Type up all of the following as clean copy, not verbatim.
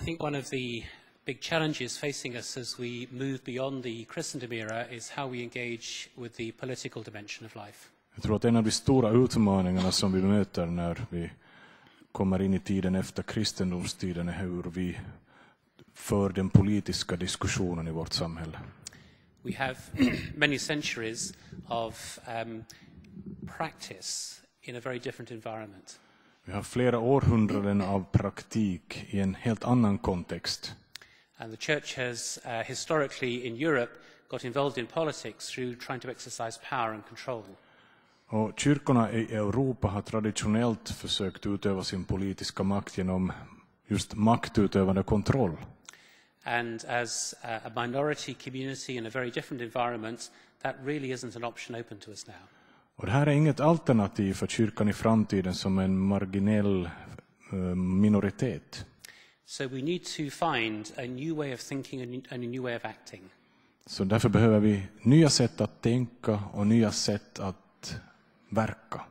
think one of the big challenges facing us as we move beyond the Christendom era is how we engage with the political dimension of life. Jag tror att en av de stora utmaningarna som vi möter när vi kommer in i tiden efter kristendomstiden är hur vi för den politiska diskussionen i vårt samhälle. We have many centuries of practice in a very different environment. Vi har flera århundraden av praktik i en helt annan kontext. And the church has historically in Europe got involved in politics through trying to exercise power and control. Och kyrkorna i Europa har traditionellt försökt utöva sin politiska makt genom just maktutövande kontroll. And as a minority community in a very different environment, that really isn't an option open to us now. Och det här är inget alternativ för kyrkan i framtiden som en marginell minoritet. So we need to find a new way of thinking and a new way of acting. Så därför behöver vi nya sätt att tänka och nya sätt att verka.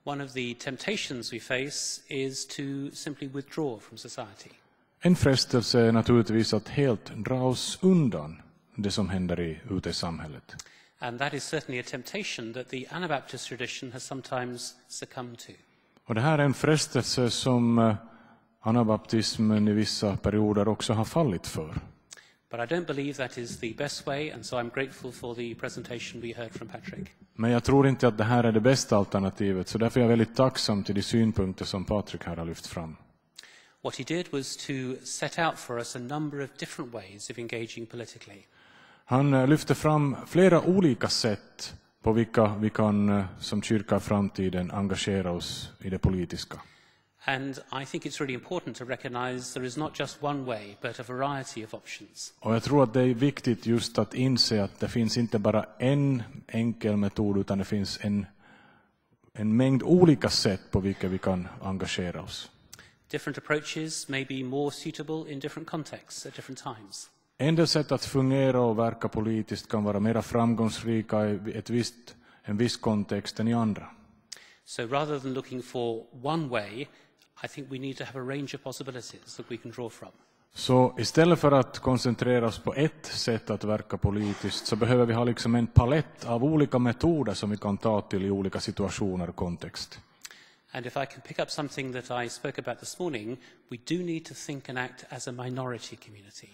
One of the temptations we face is to simply withdraw from society. En frestelse är naturligtvis att helt dra oss undan det som händer ute i samhället. And that is certainly a temptation that the Anabaptist tradition has sometimes succumbed to. Och det här är en frestelse som anabaptismen i vissa perioder också har fallit för. But I don't believe that is the best way, and so I'm grateful for the presentation we heard from Patrik. Men jag tror inte att det här är det bästa alternativet, så därför är jag väldigt tacksam till de synpunkter som Patrik här har lyft fram. What he did was to set out for us a number of different ways of engaging politically. Han lyfte fram flera olika sätt på vilka vi kan som kyrka i framtiden engagera oss i det politiska. And I think it's really important to recognize there is not just one way, but a variety of options. Och jag tror att det är viktigt just att inse att det finns inte bara en enkel metod, utan det finns en mängd olika sätt på vilka vi kan engagera oss. Different approaches may be more suitable in different contexts at different times. En del sätt att fungera och verka politiskt kan vara mer framgångsrika i en viss kontext än i andra. So rather than looking for one way, I think we need to have a range of possibilities that we can draw from. Så istället för att koncentrera oss på ett sätt att verka politiskt så behöver vi ha liksom en palett av olika metoder som vi kan ta till i olika situationer och kontext. And if I can pick up something that I spoke about this morning, we do need to think and act as a minority community.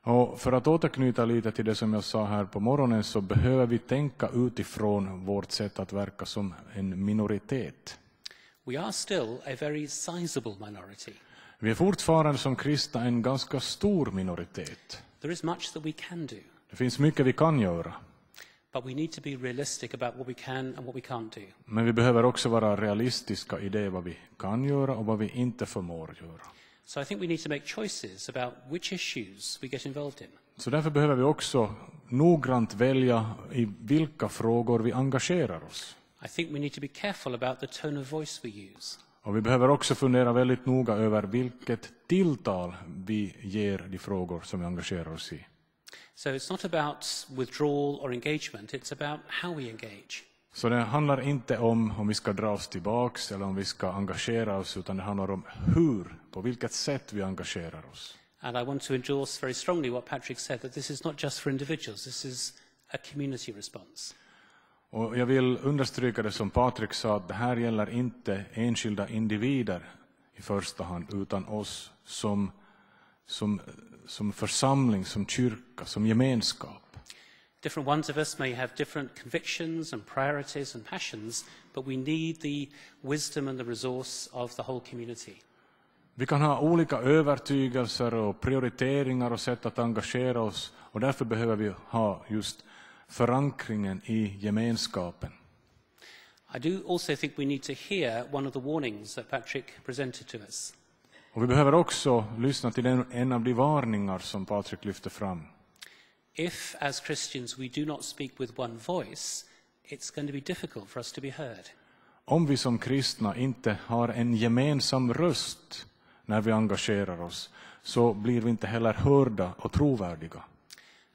Och för att återknyta lite till det som jag sa här på morgonen, så behöver vi tänka utifrån vårt sätt att verka som en minoritet. We are still a very sizable minority. Vi är fortfarande som kristna en ganska stor minoritet. There is much that we can do. Det finns mycket vi kan göra. But we need to be realistic about what we can and what we can't do. Men vi behöver också vara realistiska i det vad vi kan göra och vad vi inte förmår göra. So I think we need to make choices about which issues we get involved in. Så därför behöver vi också noggrant välja i vilka frågor vi engagerar oss. I think we need to be careful about the tone of voice we use. Och vi behöver också fundera väldigt noga över vilket tilltal vi ger de frågor som vi engagerar oss i. So it's not about withdrawal or engagement, it's about how we engage. Så det handlar inte om vi ska dra oss tillbaks eller om vi ska engagera oss, utan det handlar om på vilket sätt vi engagerar oss. And I want to endorse very strongly what Patrik said, that this is not just for individuals, this is a community response. Och jag vill understryka det som Patrik sa, att det här gäller inte enskilda individer i första hand, utan oss som församling, som kyrka, som gemenskap. Different ones of us may have different convictions and priorities and passions, but we need the wisdom and the resource of the whole community. Vi kan ha olika övertygelser och prioriteringar och sätt att engagera oss, och därför behöver vi ha just förankringen i gemenskapen. I do also think we need to hear one of the warnings that Patrik presented to us. Och vi behöver också lyssna till en av de varningar som Patrik lyfte fram. If, as Christians, we do not speak with one voice, it's going to be difficult for us to be heard. Om vi som kristna inte har en gemensam röst när vi engagerar oss, så blir vi inte heller hörda och trovärdiga.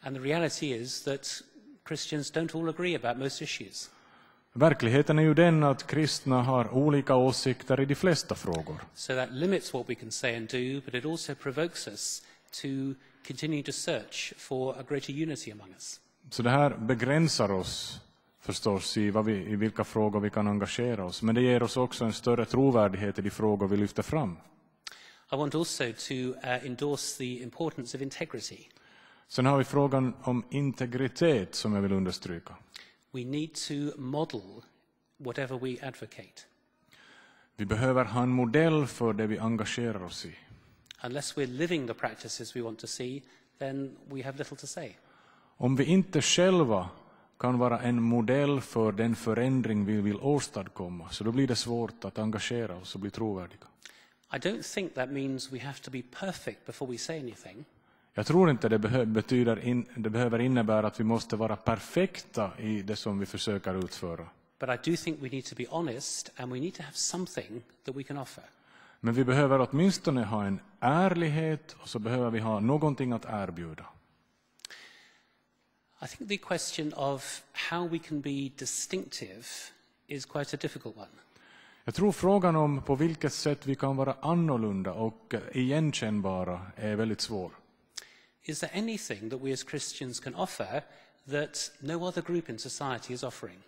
And the reality is that Christians don't all agree about most issues. Verkligheten är ju den att kristna har olika åsikter i de flesta frågor. So that limits what we can say and do, but it also provokes us to continue to search for a greater unity among us. Så det här begränsar oss förstås i vilka frågor vi kan engagera oss. Men det ger oss också en större trovärdighet i de frågor vi lyfter fram. I want also to endorse the importance of integrity. Sen har vi frågan om integritet som jag vill understryka. We need to model whatever we advocate. Vi behöver ha en modell för det vi engagerar oss i. Unless we're living the practices we want to see, then we have little to say. Om vi inte själva kan vara en modell för den förändring vi vill åstadkomma, så då blir det svårt att engagera oss och bli trovärdiga. I don't think that means we have to be perfect before we say anything. Jag tror inte det behöver innebära att vi måste vara perfekta i det som vi försöker utföra. But I do think we need to be honest and we need to have something that we can offer. Men vi behöver åtminstone ha en ärlighet och så behöver vi ha någonting att erbjuda. I think the question of how we can be distinctive is quite a difficult one. Jag tror frågan om på vilket sätt vi kan vara annorlunda och igenkännbara är väldigt svår. Is there anything that we as Christians can offer that no other group in society is offering?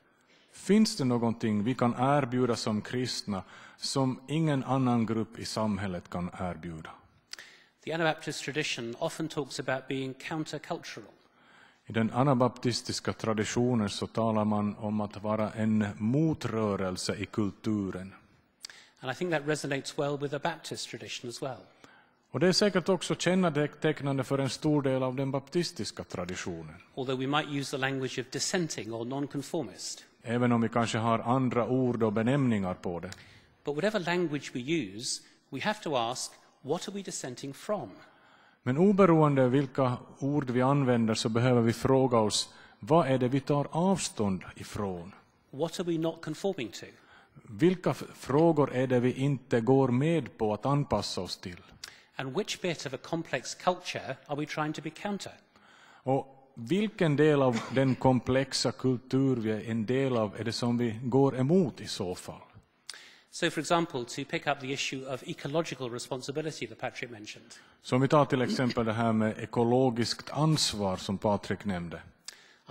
Finns det någonting vi kan erbjuda som kristna som ingen annan grupp i samhället kan erbjuda? The Anabaptist tradition often talks about being countercultural. I den anabaptistiska traditionen så talar man om att vara en motrörelse i kulturen. And I think that resonates well with the Baptist tradition as well. Och det är säkert också kännetecknande för en stor del av den baptistiska traditionen. Although we might use the language of dissenting or nonconformist. Även om vi kanske har andra ord och benämningar på det. But whatever language we use, we have to ask, what are we dissenting from? Men oberoende vilka ord vi använder så behöver vi fråga oss, vad är det vi tar avstånd ifrån? What are we not conforming to? Vilka frågor är det vi inte går med på att anpassa oss till? And which bit of a complex culture are we trying to be counter? Och vilken del av den komplexa kultur vi är en del av är det som vi går emot i så fall? So, for example, to pick up the issue of ecological responsibility that Patrik mentioned. Så om vi tar till exempel det här med ekologiskt ansvar som Patrik nämnde.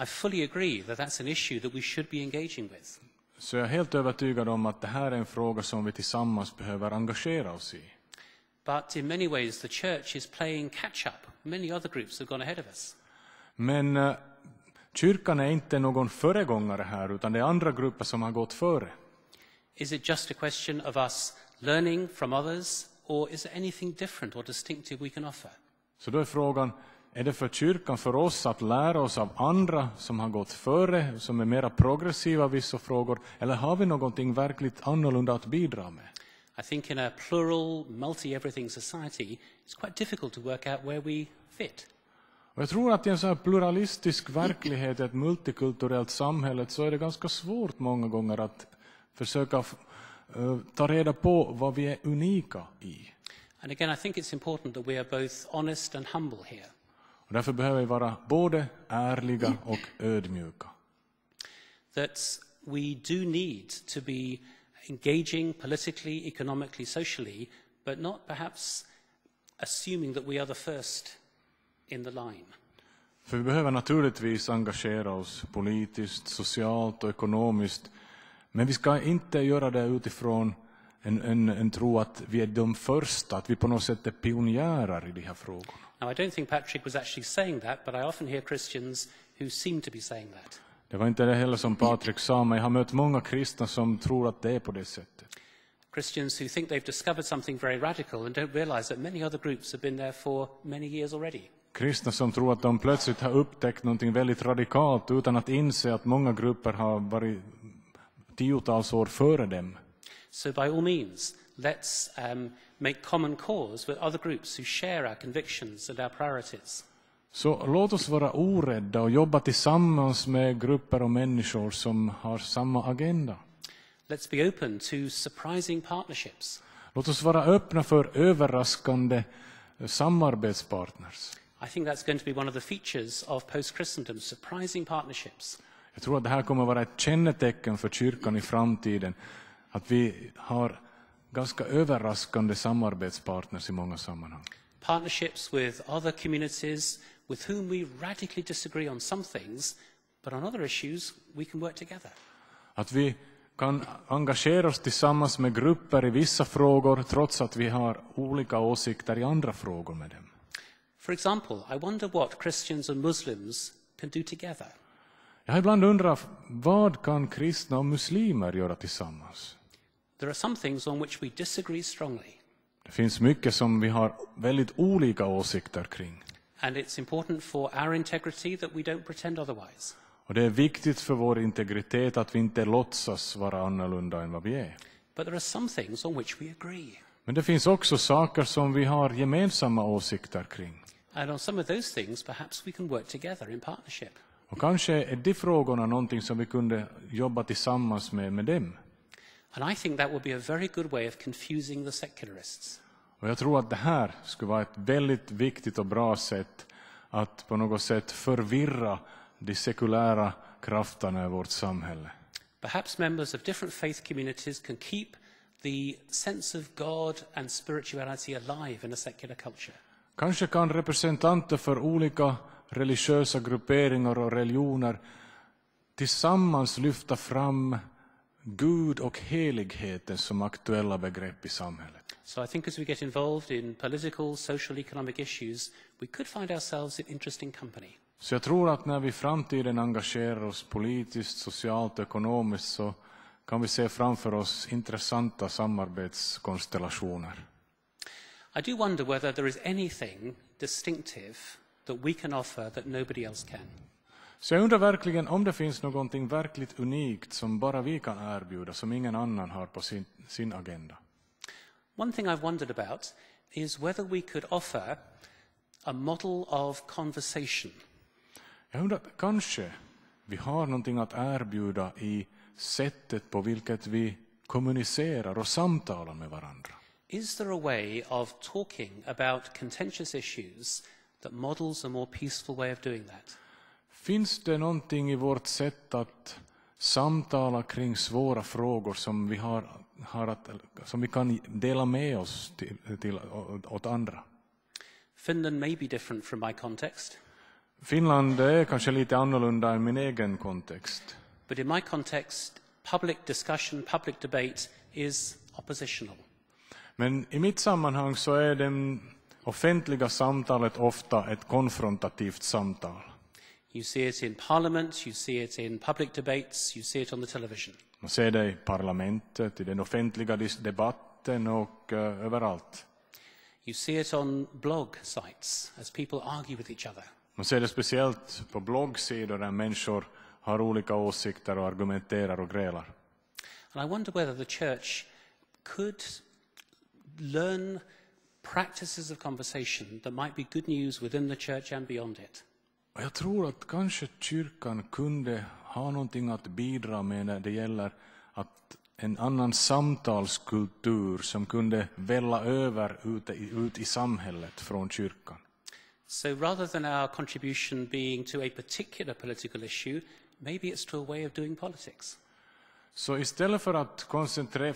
I fully agree that that's an issue that we should be engaging with. Så jag är helt övertygad om att det här är en fråga som vi tillsammans behöver engagera oss i. But in many ways the church is playing catch up. Many other groups have gone ahead of us. Men kyrkan är inte någon föregångare här, utan det är andra grupper som har gått före. Is it just a question of us learning from others, or is there anything different or distinctive we can offer? Så då är frågan, är det för kyrkan, för oss att lära oss av andra som har gått före, som är mera progressiva i vissa frågor, eller har vi någonting verkligt annorlunda att bidra med? I think in a plural, multi-everything society, it's quite difficult to work out where we fit. Och jag tror att i en så här pluralistisk verklighet, ett multikulturellt samhälle, så är det ganska svårt många gånger att försöka ta reda på vad vi är unika i. And again, I think it's important that we are both honest and humble here. Och därför behöver vi vara både ärliga och ödmjuka. That we do need to be engaging politically, economically, socially, but not perhaps assuming that we are the first in the line. För vi behöver naturligtvis engagera oss politiskt, socialt och ekonomiskt. Men vi ska inte göra det utifrån en tro att vi är de första, att vi på något sätt är pionjärer i de här frågorna. Now, I don't think Patrik was actually saying that, but I often hear Christians who seem to be saying that. Det var inte det heller som Patrik sa, men jag har mött många kristna som tror att det är på det sättet. Christians who think they've discovered something very radical and don't realize that many other groups have been there for many years already. Kristna som tror att de plötsligt har upptäckt någonting väldigt radikalt utan att inse att många grupper har varit tiotals år före dem. So by all means, let's make common cause with other groups who share our convictions and our priorities. Så låt oss vara orädda och jobba tillsammans med grupper och människor som har samma agenda. Let's be open to surprising partnerships. Låt oss vara öppna för överraskande samarbetspartners. I think that's going to be one of the features of post-Christendom, surprising partnerships. Jag tror att det här kommer vara ett kännetecken för kyrkan i framtiden. Att vi har ganska överraskande samarbetspartners i många sammanhang. Partnerships with other communities with whom we radically disagree on some things, but on other issues we can work together. Att vi kan engagera oss tillsammans med grupper i vissa frågor trots att vi har olika åsikter i andra frågor med dem. For example, I wonder what Christians and Muslims can do together. Jag har ibland undrat, vad kan kristna och muslimer göra tillsammans? There are some things on which we disagree strongly. Det finns mycket som vi har väldigt olika åsikter kring. And it's important for our integrity that we don't pretend otherwise. Och det är viktigt för vår integritet att vi inte låtsas vara annorlunda än vad vi är. But there are some things on which we agree. Men det finns också saker som vi har gemensamma åsikter kring. And on some of those things perhaps we can work together in partnership. Och kanske är de frågorna någonting som vi kunde jobba tillsammans med dem. And I think that would be a very good way of confusing the secularists. Och jag tror att det här skulle vara ett väldigt viktigt och bra sätt att på något sätt förvirra de sekulära krafterna i vårt samhälle. Perhaps members of different faith communities can keep the sense of God and spirituality alive in a secular culture. Kanske kan representanter för olika religiösa grupperingar och religioner tillsammans lyfta fram Gud och heligheten som aktuella begrepp i samhället. So I think as we get involved in political, social, economic issues, we could find ourselves in interesting company. Så jag tror att när vi i framtiden engagerar oss politiskt, socialt och ekonomiskt så kan vi se framför oss intressanta samarbetskonstellationer. I do wonder whether there is anything distinctive that we can offer that nobody else can. Så jag undrar verkligen om det finns någonting verkligt unikt som bara vi kan erbjuda, som ingen annan har på sin agenda. One thing I've wondered about is whether we could offer a model of conversation. Jag undrar, kanske vi har någonting att erbjuda i sättet på vilket vi kommunicerar och samtalar med varandra. Is there a way of talking about contentious issues that models a more peaceful way of doing that? Finns det någonting i vårt sätt att samtala kring svåra frågor som vi som vi kan dela med oss åt andra? Finland may be different from my context. Finland är kanske lite annorlunda än min egen kontext. But in my context, public discussion, public debate is oppositional. Men i mitt sammanhang så är det offentliga samtalet ofta ett konfrontativt samtal. You see it in parliament, you see it in public debates, you see it on the television. Man ser det i parlamentet, i den offentliga debatten och överallt. You see it on blog sites as people argue with each other. Man ser det speciellt på bloggsidor där människor har olika åsikter och argumenterar och grälar. And I wonder whether the church could learn practices of conversation that might be good news within the church and beyond it. Och jag tror att kanske kyrkan kunde ha någonting att bidra med när det gäller att en annan samtalskultur som kunde välla över ut i samhället från kyrkan. So rather than our contribution being to a particular political issue, maybe it's to a way of doing politics. Så istället för att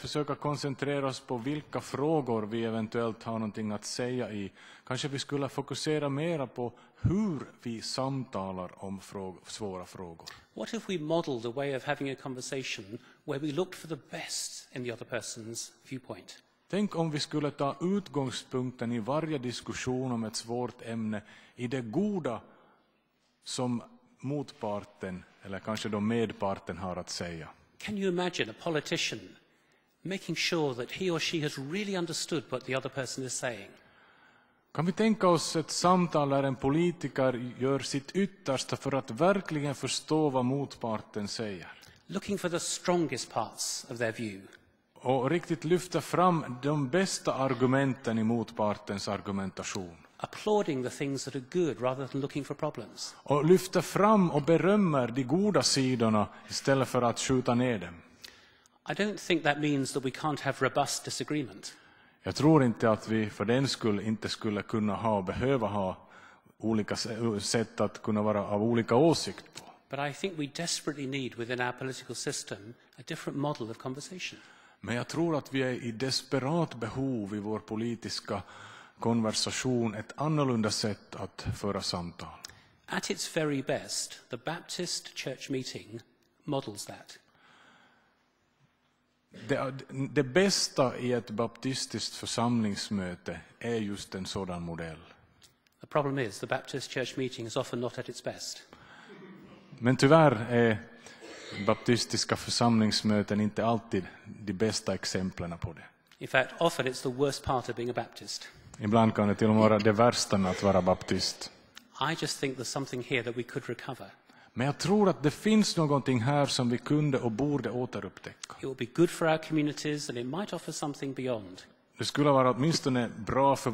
försöka koncentrera oss på vilka frågor vi eventuellt har någonting att säga i, kanske vi skulle fokusera mera på hur vi samtalar om svåra frågor. What if we modeled a way of having a conversation where we looked for the best in the other person's viewpoint? Tänk om vi skulle ta utgångspunkten i varje diskussion om ett svårt ämne i det goda som motparten, eller kanske då medparten, har att säga. Can you imagine a politician making sure that he or she has really understood what the other person is saying? Kan vi tänka oss ett samtal där en politiker gör sitt yttersta för att verkligen förstå vad motparten säger? Looking for the strongest parts of their view. Och riktigt lyfta fram de bästa argumenten i motpartens argumentation. Applauding the things that are good rather than looking for problems. Och lyfta fram och berömmer de goda sidorna istället för att skjuta ner dem. I don't think that means that we can't have robust disagreement. Jag tror inte att vi för den skull inte skulle kunna behöva ha olika sätt att kunna vara av olika åsikt på. But I think we desperately need within our political system a different model of conversation. Men jag tror att vi är i desperat behov i vår politiska konversation ett annorlunda sätt att föra samtal. At its very best, the Baptist church meeting models that. Det bästa i ett baptistiskt församlingsmöte är just en sådan modell. The problem is the Baptist church meeting is often not at its best. Men tyvärr är baptistiska församlingsmöten inte alltid de bästa exemplen på det. In fact, often it's the worst part of being a Baptist. Ibland kan det till och med vara det värsta med att vara baptist. I just think there's something here that we could recover. Men jag tror att det finns någonting här som vi kunde och borde återupptäcka. It will be good for our communities and it might offer something beyond. Det skulle vara åtminstone bra för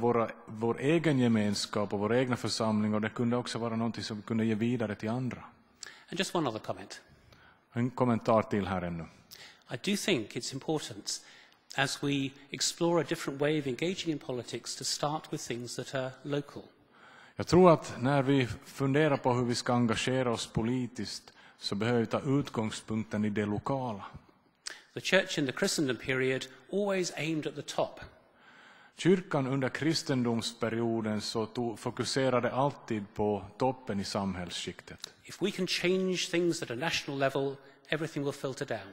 vår egen gemenskap och vår egna församling, och det kunde också vara någonting som vi kunde ge vidare till andra. And just one other comment. En kommentar till här ännu. I do think it's important as we explore a different way of engaging in politics to start with things that are local. Jag tror att när vi funderar på hur vi ska engagera oss politiskt så behöver vi ta utgångspunkten i det lokala. The church in the Christendom period always aimed at the top. Kyrkan under kristendomsperioden fokuserade alltid på toppen i samhällsskiktet. If we can change things at a national level, everything will filter down.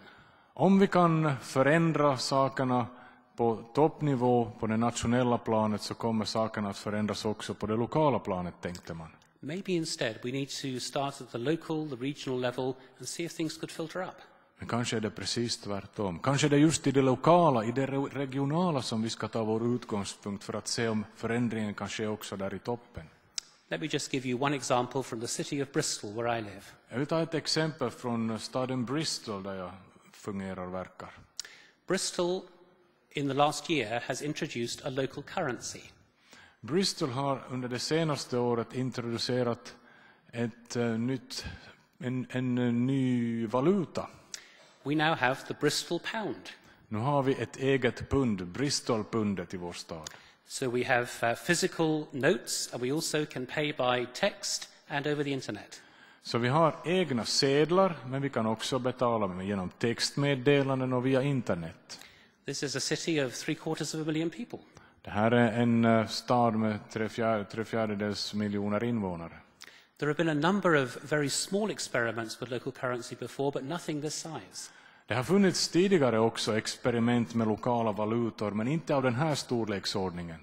Om vi kan förändra sakerna på toppnivå på det nationella planet så kommer sakerna att förändras också på det lokala planet, tänkte man. Maybe instead we need to start at the local, the regional level and see if things could filter up. Men kanske är det precis tvärtom. Kanske är det just i det lokala, i det regionala som vi ska ta vår utgångspunkt för att se om förändringen kan ske också där i toppen. Let me just give you one example from the city of Bristol where I live. Jag vill ta ett exempel från staden Bristol där jag fungerar och verkar. Bristol in the last year has introduced a local currency. Bristol har under det senaste året introducerat en ny valuta. We now have the Bristol pound. Nu har vi ett eget pund, Bristolpundet, i vår stad. So we have physical notes and we also can pay by text and over the internet. Så vi har egna sedlar, men vi kan också betala genom textmeddelanden och via internet. This is a city of 750,000 people. Det här är en stad med 3/4 miljoner invånare. There have been a number of very small experiments with local currency before, but nothing this size. Det har funnits tidigare också experiment med lokala valutor, men inte av den här storleksordningen.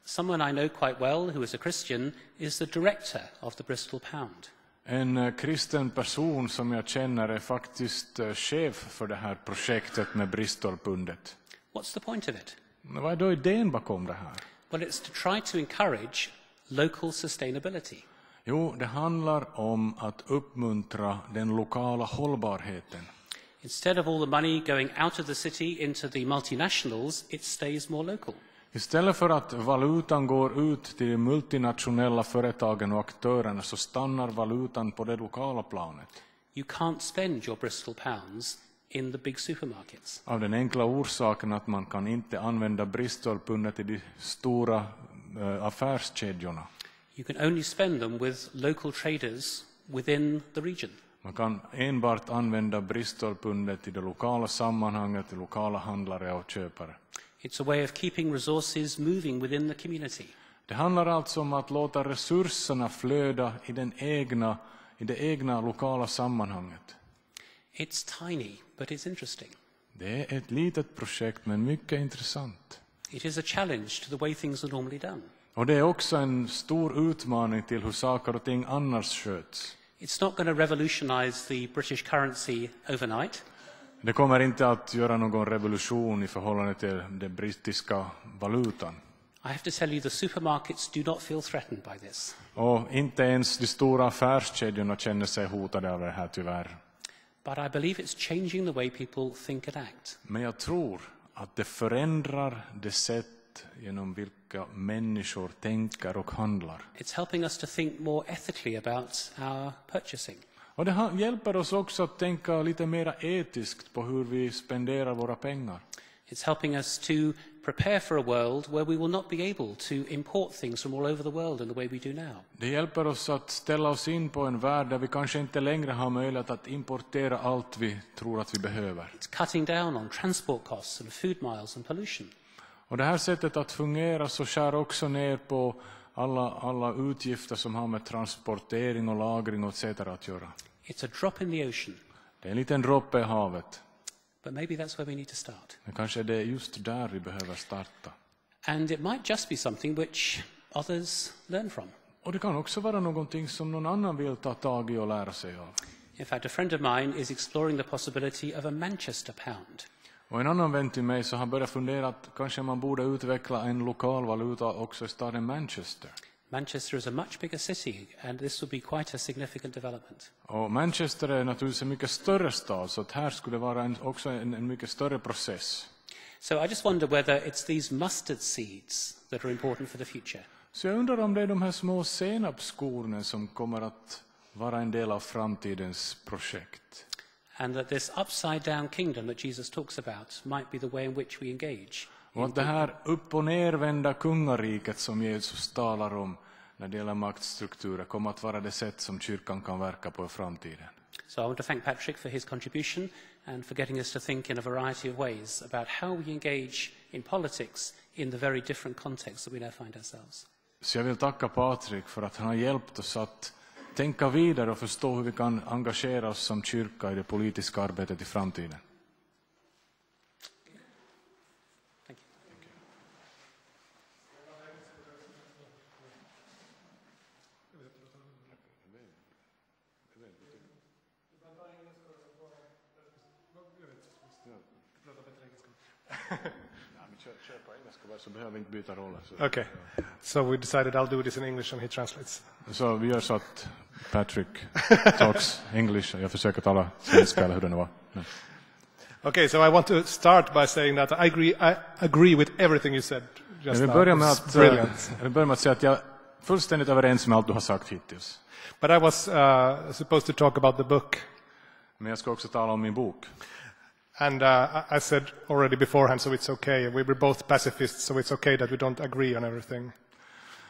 Someone I know quite well, who is a Christian, is the director of the Bristol pound. En kristen person som jag känner är faktiskt chef för det här projektet med Bristolpundet. What's the point of it? Men vad är då idén bakom det här? Well, it's to try to encourage local sustainability. Jo, det handlar om att uppmuntra den lokala hållbarheten. Instead of all the money going out of the city into the multinationals, it stays more local. Istället för att valutan går ut till de multinationella företagen och aktörerna så stannar valutan på det lokala planet. You can't spend your Bristol pounds in the big supermarkets. Av den enkla orsaken att man kan inte använda Bristolpundet i de stora affärskedjorna. You can only spend them with local traders within the region. Man kan enbart använda Bristolpundet i det lokala sammanhanget, i lokala handlare och köpare. It's a way of keeping resources moving within the community. Det handlar alltså om att låta resurserna flöda i det egna lokala sammanhanget. It's tiny, but it's interesting. Det är ett litet projekt, men mycket intressant. It is a challenge to the way things are normally done. Och det är också en stor utmaning till hur saker och ting annars sköts. It's not going to revolutionize the British currency overnight. Det kommer inte att göra någon revolution i förhållande till den brittiska valutan. I have to tell you, the supermarkets do not feel threatened by this. Och inte ens de stora affärskedjorna känner sig hotade av det här, tyvärr. But I believe it's changing the way people think and act. Men jag tror att det förändrar det sätt genom vilka människor tänker och handlar. It's helping us to think more ethically about our purchasing. Och det hjälper oss också att tänka lite mer etiskt på hur vi spenderar våra pengar. It's helping us to prepare for a world where we will not be able to import things from all over the world in the way we do now. Det hjälper oss att ställa oss in på en värld där vi kanske inte längre har möjlighet att importera allt vi tror att vi behöver. It's cutting down on transport costs and food miles and pollution. Och det här sättet att fungera så skär också ner på alla utgifter som har med transportering och lagring och etc. att göra. It's a drop in the ocean. Det är en liten droppe i havet. But maybe that's where we need to start. Men kanske det är just där vi behöver starta. And it might just be something which others learn from. Och det kan också vara någonting som någon annan vill ta tag i och lära sig av. In fact, a friend of mine is exploring the possibility of a Manchester pound. Och en annan vän till mig så har börjat fundera att kanske man borde utveckla en lokal valuta också i staden Manchester. Manchester is a much bigger city, and this would be quite a significant development. Och Manchester är naturligtvis en mycket större stad, så att här skulle det vara också en mycket större process. So I just wonder whether it's these mustard seeds that are important for the future. Så jag undrar om det är de här små senapskornen som kommer att vara en del av framtidens projekt. And that this upside-down kingdom that Jesus talks about might be the way in which we engage. Och att det här upp- och nervända kungariket som Jesus talar om när det gäller maktstrukturer kommer att vara det sätt som kyrkan kan verka på i framtiden. So I want to thank Patrik for his contribution and for getting us to think in a variety of ways about how we engage in politics in the very different context that we now find ourselves. Så jag vill tacka Patrik för att han har hjälpt oss att tänka vidare och förstå hur vi kan engagera oss som kyrka i det politiska arbetet i framtiden. Thank you. Okay, so we decided I'll do this in English and he translates. Så vi gör så att Patrik talks English och jag försöker tala svenska eller hur det nu var. Okay, so I want to start by saying that I agree with everything you said just Jag vill now. börja med Brilliant. att säga att jag är fullständigt överens med allt du har sagt hittills. But I was supposed to talk about the book. Men jag ska också tala om min bok. And I said already beforehand, so it's okay. We were both pacifists, so it's okay that we don't agree on everything.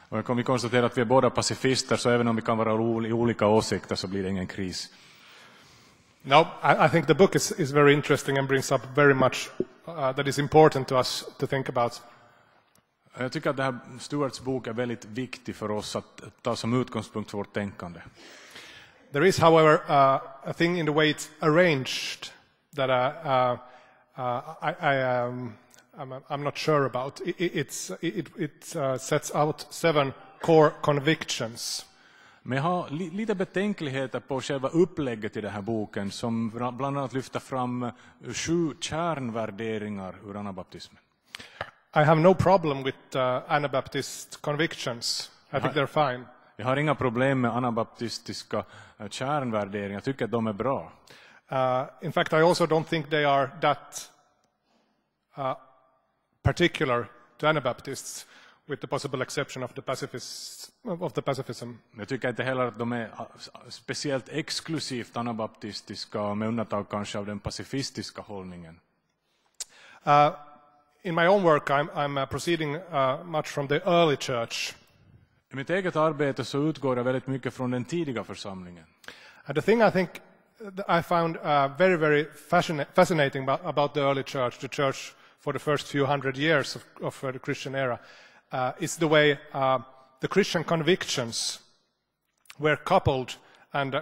Och jag kommer konstatera att vi är båda pacifister, så även om vi kan vara i olika åsikter så blir det ingen kris. No, I think the book is very interesting and brings up very much that is important to us to think about. Jag tycker att det här Stuarts bok är väldigt viktig för oss att ta som utgångspunkt för vårt tänkande. There is, however, a thing in the way it's arranged that I'm not sure about. It sets out 7 core convictions. Men jag har lite betänkligheter på själva upplägget i den här boken som bland annat lyfter fram 7 kärnvärderingar ur anabaptismen. I have no problem with Anabaptist convictions. I think they're fine. Jag har inga problem med anabaptistiska kärnvärderingar. Jag tycker att de är bra. In fact, I also don't think they are that particular to Anabaptists, with the possible exception of the pacifism. Jag tycker inte heller att de är speciellt exklusivt anabaptistiska, med undantag kanske av den pacifistiska hållningen. In my own work, I'm proceeding much from the early church. I mitt eget arbete så utgår jag väldigt mycket från den tidiga församlingen. And the thing I think I found very, very fascinating about the early church, the church for the first few hundred years of the Christian era, is the way the Christian convictions were coupled and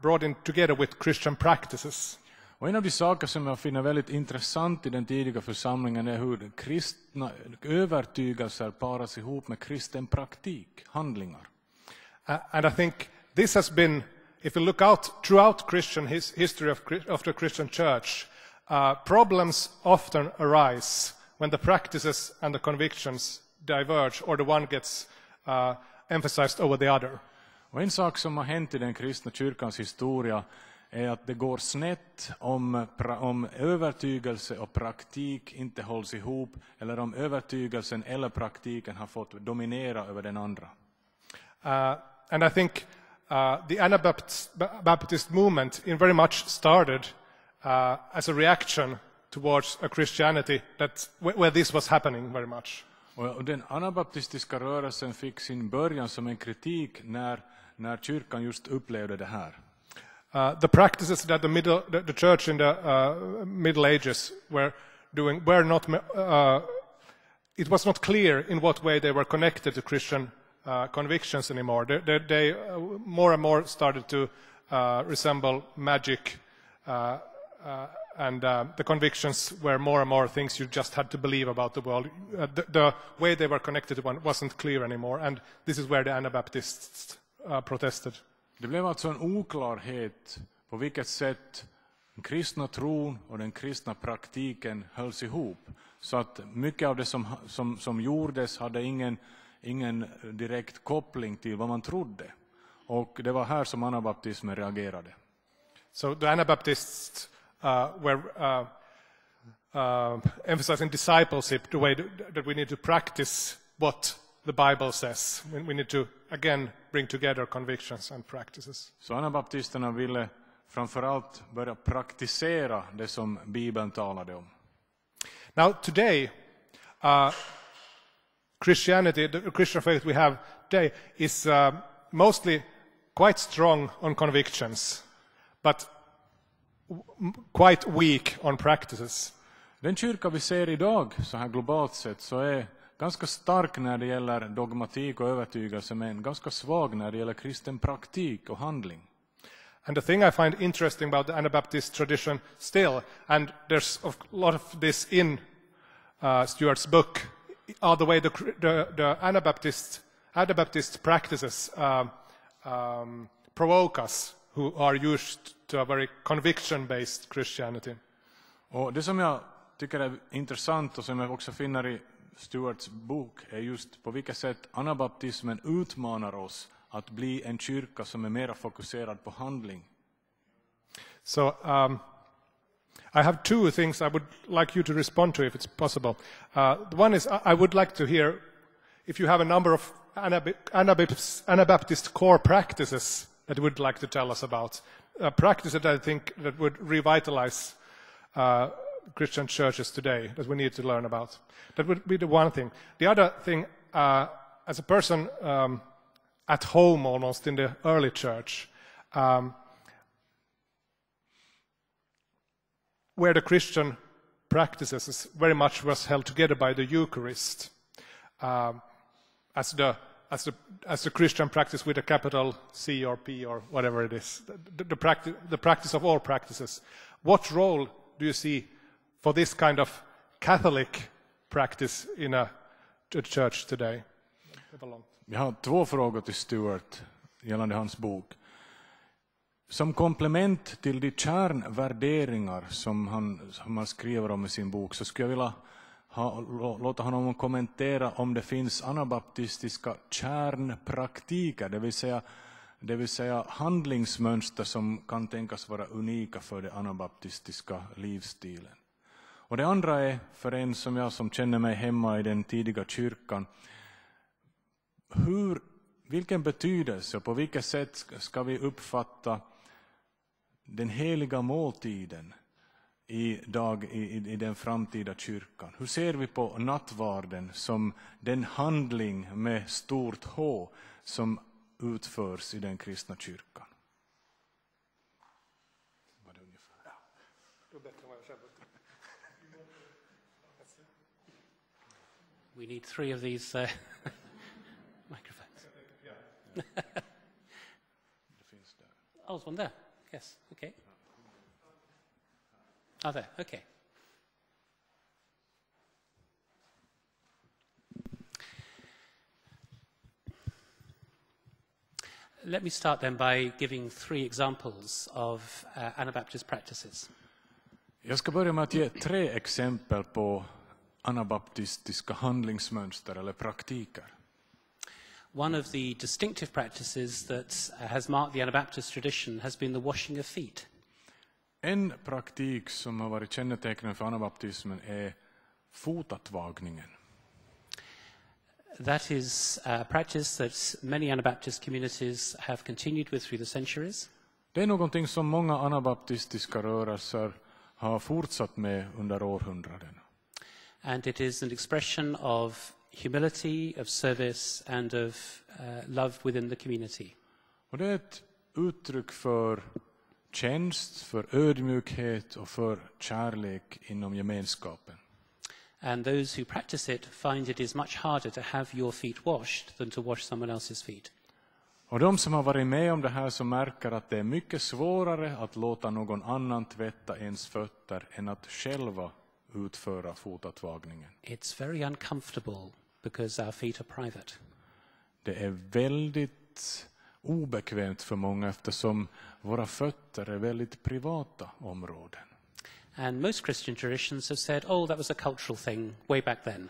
brought in together with Christian practices. Och en av de saker som jag finner väldigt intressant i den tidiga församlingen är hur kristna övertygelser paras ihop med kristen praktik, handlingar. And I think this has been, if you look out throughout Christian history of the Christian church, problems often arise when the practices and the convictions diverge, or the one gets emphasized over the other. Och en sak som har hänt i den kristna kyrkans historia är att det går snett om övertygelse och praktik inte hålls ihop, eller om övertygelsen eller praktiken har fått dominera över den andra. And I think the Anabaptist movement in very much started as a reaction towards a Christianity where this was happening very much. Och den anabaptistiska rörelsen fick sin början som en kritik när kyrkan just upplevde det här. The practices that the church in the Middle Ages were doing were not. It was not clear in what way they were connected to Christian convictions anymore. They more and more started to resemble magic, and the convictions were more and more things you just had to believe about the world. The way they were connected to one wasn't clear anymore, and this is where the Anabaptists protested. Det blev alltså en oklarhet på vilket sätt den kristna tron och den kristna praktiken hölls ihop. Så att mycket av det som gjordes hade ingen direkt koppling till vad man trodde. Och det var här som anabaptismen reagerade. So the Anabaptists were emphasizing discipleship, the way that we need to practice what the Bible says. We need to again bring together convictions and practices. Så anabaptisterna ville framförallt börja praktisera det som Bibeln talade om. Now today, Christianity, the Christian faith we have today, is mostly quite strong on convictions, but quite weak on practices. Den kyrka vi ser idag, så här globalt sett, så är ganska stark när det gäller dogmatik och övertygelse, men ganska svag när det gäller kristen praktik och handling. And the thing I find interesting about the Anabaptist tradition still, and there's a lot of this in Stuart's book, are the way the Anabaptist practices provoke us, who are used to a very conviction-based Christianity. Och det som jag tycker är intressant och som jag också finner i Stuarts bok är just på vilket sätt anabaptismen utmanar oss att bli en kyrka som är mer fokuserad på handling. So I have two things I would like you to respond to if it's possible. The one is I would like to hear if you have a number of Anabaptist core practices that you would like to tell us about. Practices that I think that would revitalize Christian churches today that we need to learn about. That would be the one thing. The other thing, as a person at home almost in the early church, where the Christian practices very much was held together by the Eucharist, as the Christian practice with a capital C or P or whatever it is, the practice of all practices. What role do you see for this kind of Catholic practice in a church today? Jag har två frågor till Stuart gällande hans bok. Som komplement till de kärnvärderingar som han skriver om i sin bok, så skulle jag vilja låta honom kommentera om det finns anabaptistiska kärnpraktiker, det vill säga handlingsmönster som kan tänkas vara unika för den anabaptistiska livsstilen. Och det andra är för en som jag som känner mig hemma i den tidiga kyrkan. Vilken betydelse och på vilket sätt ska vi uppfatta den heliga måltiden i den framtida kyrkan? Hur ser vi på nattvarden som den handling med stort H som utförs i den kristna kyrkan? We need 3 of these microphones. Oh, there's one there. Yes, okay. Oh, there, okay. Let me start then by giving 3 examples of Anabaptist practices. Jag ska börja med att ge 3 exempel på anabaptistiska handlingsmönster eller praktiker. One of the distinctive practices that has marked the Anabaptist tradition has been the washing of feet. En praktik som har varit kännetecknande för anabaptismen är fotatvagningen. That is a practice that many Anabaptist communities have continued with through the centuries. Det är någonting som många anabaptistiska rörelser har fortsatt med under århundraden. And it is an expression of humility, of service and of love within the community. Och det är ett uttryck för tjänst, för ödmjukhet och för kärlek inom gemenskapen. And those who practice it find it is much harder to have your feet washed than to wash someone else's feet. Och de som har varit med om det här så märker att det är mycket svårare att låta någon annan tvätta ens fötter än att själva utföra fotatvagningen. It's very uncomfortable because our feet are private. Det är väldigt obekvämt för många eftersom våra fötter är väldigt privata områden. And most Christian traditions have said, oh, that was a cultural thing way back then.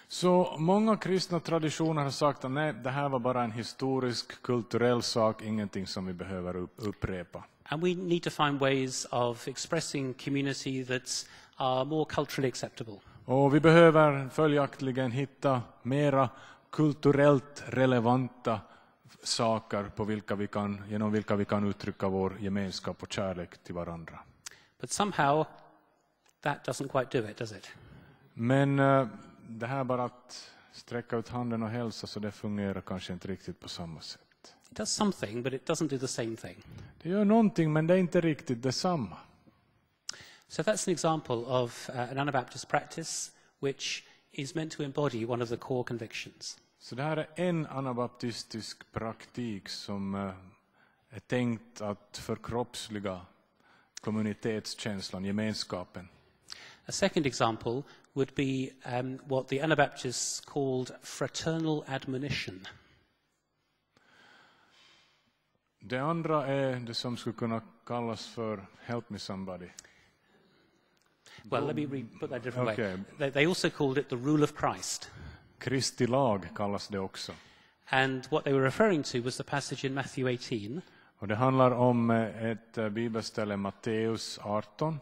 Så många kristna traditioner har sagt att nej, det här var bara en historisk, kulturell sak, ingenting som vi behöver upprepa. And we need to find ways of expressing community that are more culturally acceptable. Och vi behöver följaktligen hitta mera kulturellt relevanta saker genom vilka vi kan uttrycka vår gemenskap och kärlek till varandra. But somehow that doesn't quite do it, does it? Men det här bara att sträcka ut handen och hälsa, så det fungerar kanske inte riktigt på samma sätt. It does something, but it doesn't do the same thing. Det gör någonting, men det är inte riktigt detsamma. So that's an example of an Anabaptist practice which is meant to embody one of the core convictions. Så det här är en anabaptistisk praktik som är tänkt att förkroppsliga kommunitetskänslan, gemenskapen. A second example would be what the Anabaptists called fraternal admonition. Det andra är det som skulle kunna kallas för help me somebody. Well, let me put that a different Okay. way. They also called it the rule of Christ. Kristi lag kallas det också. And what they were referring to was the passage in Matthew 18, Och det handlar om ett bibelställe, Matteus 18.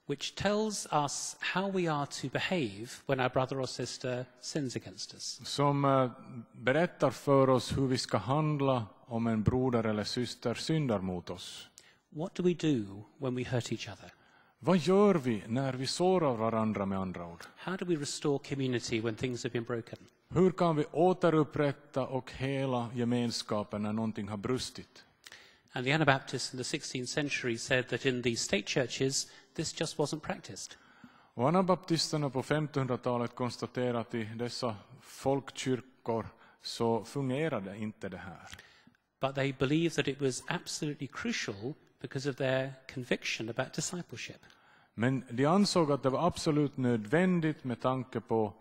which tells us how we are to behave when our brother or sister sins against us. Som berättar för oss hur vi ska handla om en broder eller syster syndar mot oss. What do we do when we hurt each other? Vad gör vi när vi sårar varandra, med andra ord? How do we restore community when things have been broken? Hur kan vi återupprätta och hela gemenskapen när någonting har brustit? And the Anabaptists in the 16th century said that in these state churches, this just wasn't practiced. Och anabaptisterna på 1500-talet konstaterade att i dessa folkkyrkor så fungerade inte det här. But they believed that it was absolutely crucial because of their conviction about discipleship. Men de ansåg att det var absolut nödvändigt med tanke på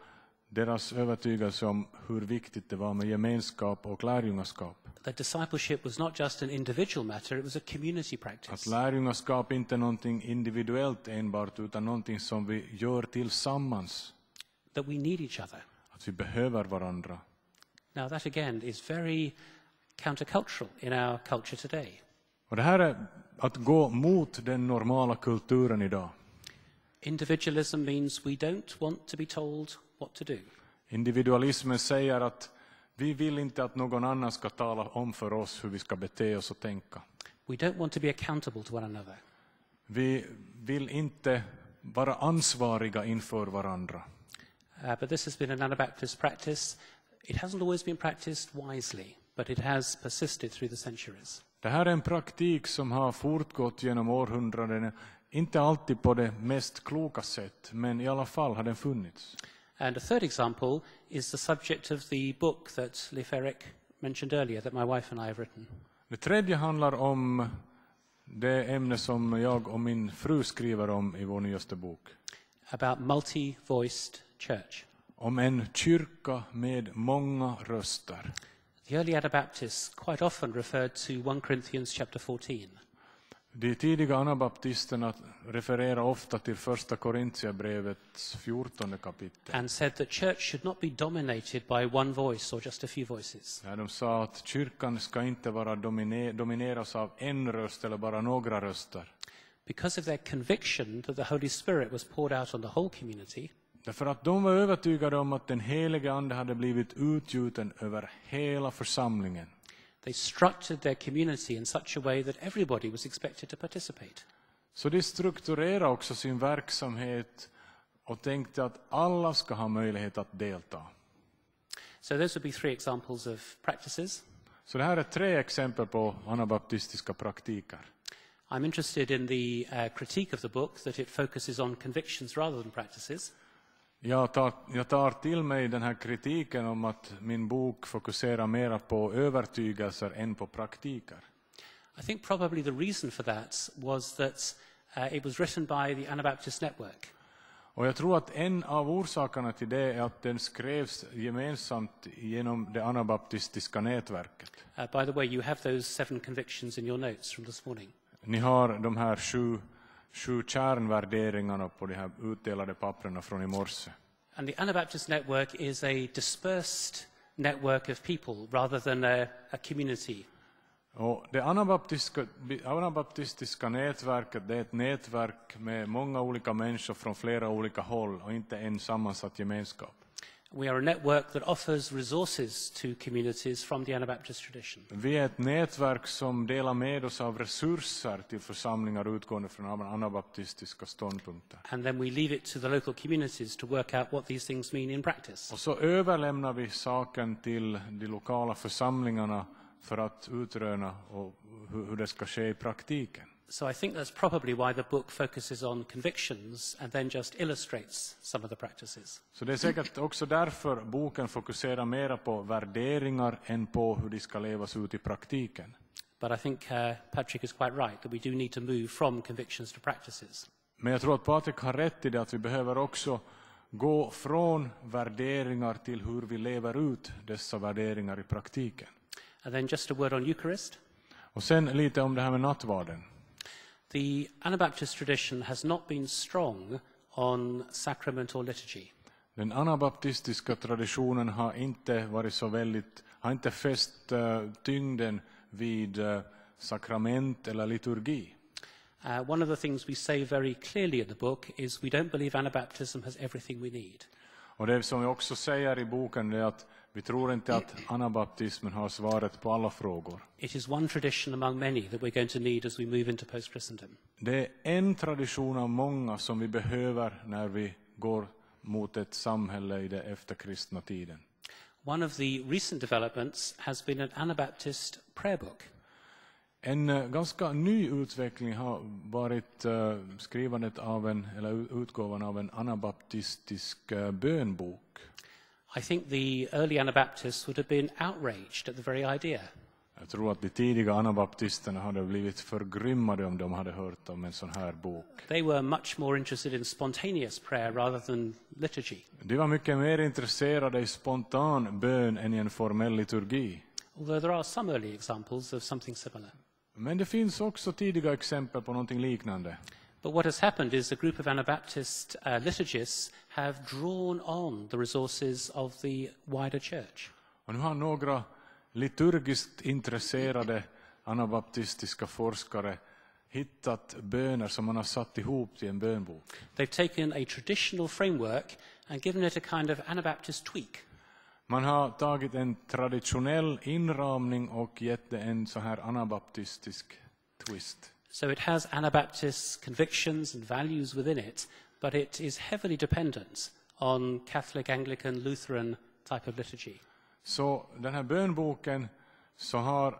deras övertygelse om hur viktigt det var med gemenskap och lärjungaskap. That discipleship was not just an individual matter, it was a community Att practice. lärjungaskap inte är någonting individuellt enbart, utan någonting som vi gör tillsammans. That we need each other. Att vi behöver varandra. Now that again is very countercultural in our culture today. Och det här är att gå mot den normala kulturen idag. Individualism means we don't want to be told what to do. Individualismen säger att vi vill inte att någon annan ska tala om för oss hur vi ska bete oss och tänka. We don't want to be accountable to one another. Vi vill inte vara ansvariga inför varandra. But this has been an Anabaptist practice. It hasn't always been practiced wisely, but it has persisted through the centuries. Det här är en praktik som har fortgått genom århundraden, inte alltid på det mest kloka sätt, men i alla fall har den funnits. And a third example is the subject of the book that Leif-Erik mentioned earlier, that my wife and I have written. Det tredje handlar om det ämne som jag och min fru skriver om i vår nyaste bok. About multi-voiced church. Om en kyrka med många röster. The early Anabaptists quite often referred to 1 Corinthians chapter 14. De tidiga anabaptisterna refererar ofta till första Korintierbrevets 14 kapitel. And said that church should not be dominated by one voice or just a few voices. Ja, de sa att kyrkan ska inte vara domineras av en röst eller bara några röster. Because of their conviction that the Holy Spirit was poured out on the whole community. Därför att de var övertygade om att den helige ande hade blivit utgjuten över hela församlingen. They structured their community in such a way that everybody was expected to participate. Så de strukturerar också sin verksamhet och tänkte att alla ska ha möjlighet att delta. So those would be 3 examples of practices. Så det här är 3 exempel på anabaptistiska praktiker. I'm interested in the critique of the book, that it focuses on convictions rather than practices. Jag tar till mig den här kritiken om att min bok fokuserar mer på övertygelser än på praktiker. I think probably the reason for that was that it was written by the Anabaptist Network. Och jag tror att en av orsakerna till det är att den skrevs gemensamt genom det anabaptistiska nätverket. By the way, you have those 7 convictions in your notes from this morning. Ni har de här 7 kärnvärderingarna på de här utdelade papperna från i morse. And the Anabaptist Network is a dispersed network of people rather than a community. Och det anabaptistiska nätverket, det är ett nätverk med många olika människor från flera olika håll och inte en sammansatt gemenskap. We are a network that offers resources to communities from the Anabaptist tradition. Vi är ett nätverk som delar med oss av resurser till församlingar utgående från anabaptistiska ståndpunkter. And then we leave it to the local communities to work out what these things mean in practice. Och så överlämnar vi saken till de lokala församlingarna för att utröna hur det ska ske i praktiken. So I think that's probably why the book focuses on convictions and then just illustrates some of the practices. Så det är säkert också därför boken fokuserar mer på värderingar än på hur de ska levas ut i praktiken. But I think Patrik is quite right that we do need to move from convictions to practices. Men jag tror att Patrik har rätt i det, att vi behöver också gå från värderingar till hur vi lever ut dessa värderingar i praktiken. And then just a word on Eucharist. Och sen lite om det här med nattvarden. The Anabaptist tradition has not been strong on sacrament or liturgy. Den anabaptistiska traditionen har inte fäst tyngden vid sakrament eller liturgi. One of the things we say very clearly in the book is we don't believe Anabaptism has everything we need. Och det som vi också säger i boken är att vi tror inte att anabaptismen har svaret på alla frågor. It is one tradition among many that we're going to need as we move into post-Christendom. Det är en tradition av många som vi behöver när vi går mot ett samhälle i det efterkristna tiden. One of the recent developments has been an Anabaptist prayer book. En ganska ny utveckling har varit skrivandet av utgåvan av en anabaptistisk bönbok. I think the early Anabaptists would have been outraged at the very idea. Jag tror att de tidiga anabaptisterna hade blivit förgrymmade om de hade hört om en sån här bok. They were much more interested in spontaneous prayer rather than liturgy. De var mycket mer intresserade i spontan bön än i en formell liturgi. Although there are some early examples of something similar. Men det finns också tidiga exempel på någonting liknande. But what has happened is a group of Anabaptist liturgists have drawn on the resources of the wider church. Och nu har några liturgiskt intresserade anabaptistiska forskare hittat böner som man har satt ihop till en bönbok. They've taken a traditional framework and given it a kind of Anabaptist tweak. Man har tagit en traditionell inramning och gett det en så här anabaptistisk twist. So it has Anabaptist convictions and values within it, but it is heavily dependent on Catholic, Anglican, Lutheran type of liturgy. Så den här bönboken så har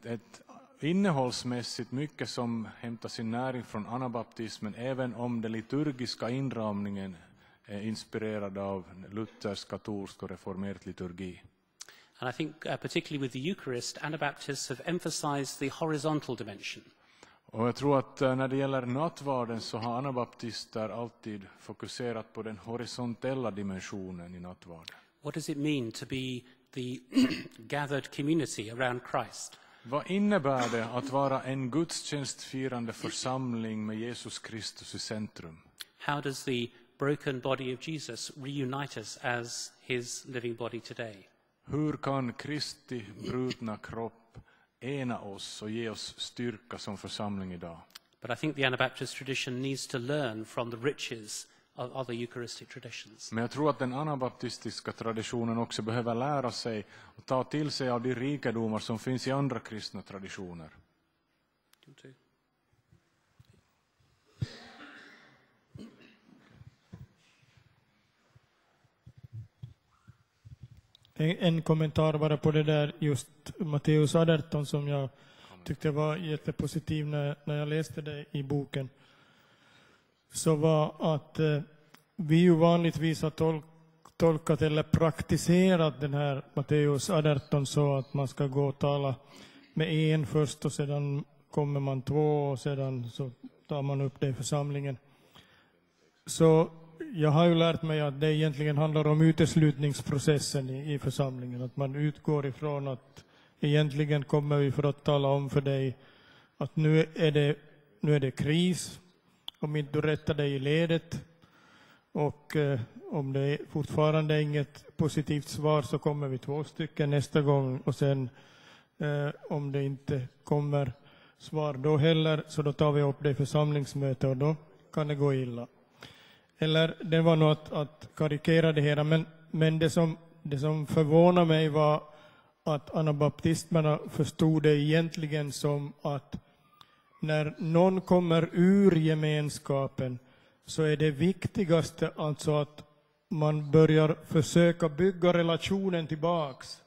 ett innehållsmässigt mycket som hämtar sin näring från anabaptismen, även om den liturgiska inramningen är inspirerad av luthersk, katolsk och reformerad liturgi. And I think particularly with the Eucharist, Anabaptists have emphasized the horizontal dimension. Och jag tror att när det gäller nattvarden så har anabaptister alltid fokuserat på den horisontella dimensionen i nattvarden. What does it mean to be the gathered community around Christ? Vad innebär det att vara en gudstjänstfirande församling med Jesus Kristus i centrum? How does the broken body of Jesus reunite us as his living body today? Hur kan Kristi brutna kropp ena oss och ge oss styrka som församling idag? But I think the Anabaptist tradition needs to learn from the riches of other Eucharistic traditions. Men jag tror att den anabaptistiska traditionen också behöver lära sig och ta till sig av de rikedomar som finns i andra kristna traditioner. En kommentar bara på det där just Matteus 18 som jag tyckte var jättepositiv när jag läste det i boken. Så var att vi ju vanligtvis har tolkat eller praktiserat den här Matteus 18 så att man ska gå och tala med en först och sedan kommer man två och sedan så tar man upp det i församlingen. Så jag har ju lärt mig att det egentligen handlar om uteslutningsprocessen i församlingen. Att man utgår ifrån att egentligen kommer vi för att tala om för dig att nu är det kris. Om inte du rättar dig i ledet och om det fortfarande är inget positivt svar så kommer vi 2 stycken nästa gång och sen om det inte kommer svar då heller så då tar vi upp det i församlingsmöte och då kan det gå illa. Eller det var något att karikera det hela, men det som förvånar mig var att anabaptisterna förstod det egentligen som att när någon kommer ur gemenskapen så är det viktigaste alltså att man börjar försöka bygga relationen tillbaks.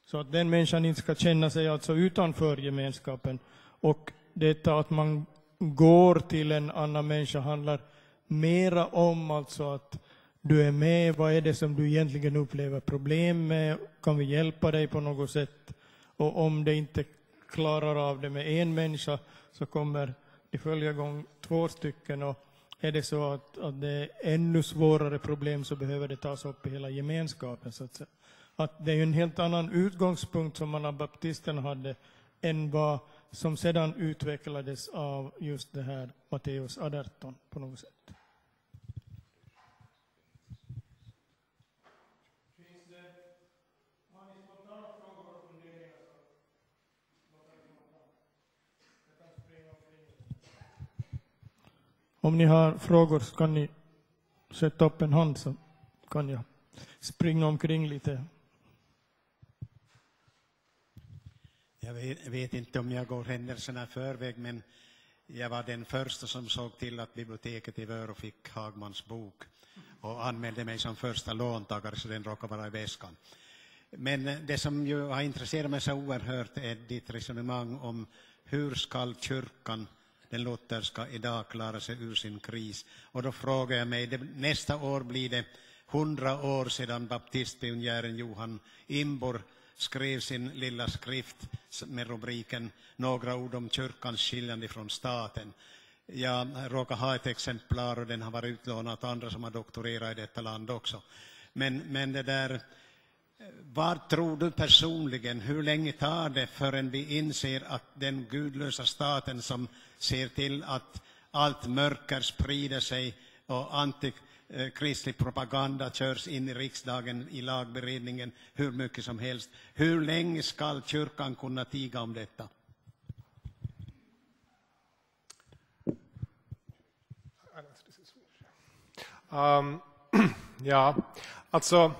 Så att den människan inte ska känna sig alltså utanför gemenskapen. Och detta att man går till en annan människa handlar mera om alltså att du är med, vad är det som du egentligen upplever problem med, kan vi hjälpa dig på något sätt? Och om det inte klarar av det med en människa så kommer det följa gång 2 stycken och är det så att det är ännu svårare problem så behöver det tas upp i hela gemenskapen så att säga. Att det är en helt annan utgångspunkt som anabaptisterna hade än vad som sedan utvecklades av just det här Matteus 18 på något sätt. Om ni har frågor så kan ni sätta upp en hand så kan jag springa omkring lite. Jag vet inte om jag går händelserna i förväg, men jag var den första som såg till att biblioteket i Vörå fick Hagmans bok och anmälde mig som första låntagare så den råkar vara i väskan. Men det som ju har intresserat mig så oerhört är ditt resonemang om hur ska kyrkan, den lutherska, idag klara sig ur sin kris. Och då frågar jag mig, nästa år blir det 100 år sedan baptistpionjären Johan Imbor skrev sin lilla skrift med rubriken Några ord om kyrkans skiljande från staten. Jag råkar ha ett exemplar och den har varit utlånad åt andra som har doktorerat i detta land också. Men det där, vad tror du personligen, hur länge tar det förrän vi inser att den gudlösa staten som ser till att allt mörker sprider sig och antikristlig propaganda körs in i riksdagen, i lagberedningen, hur mycket som helst. Hur länge ska kyrkan kunna tiga om detta? Ja, alltså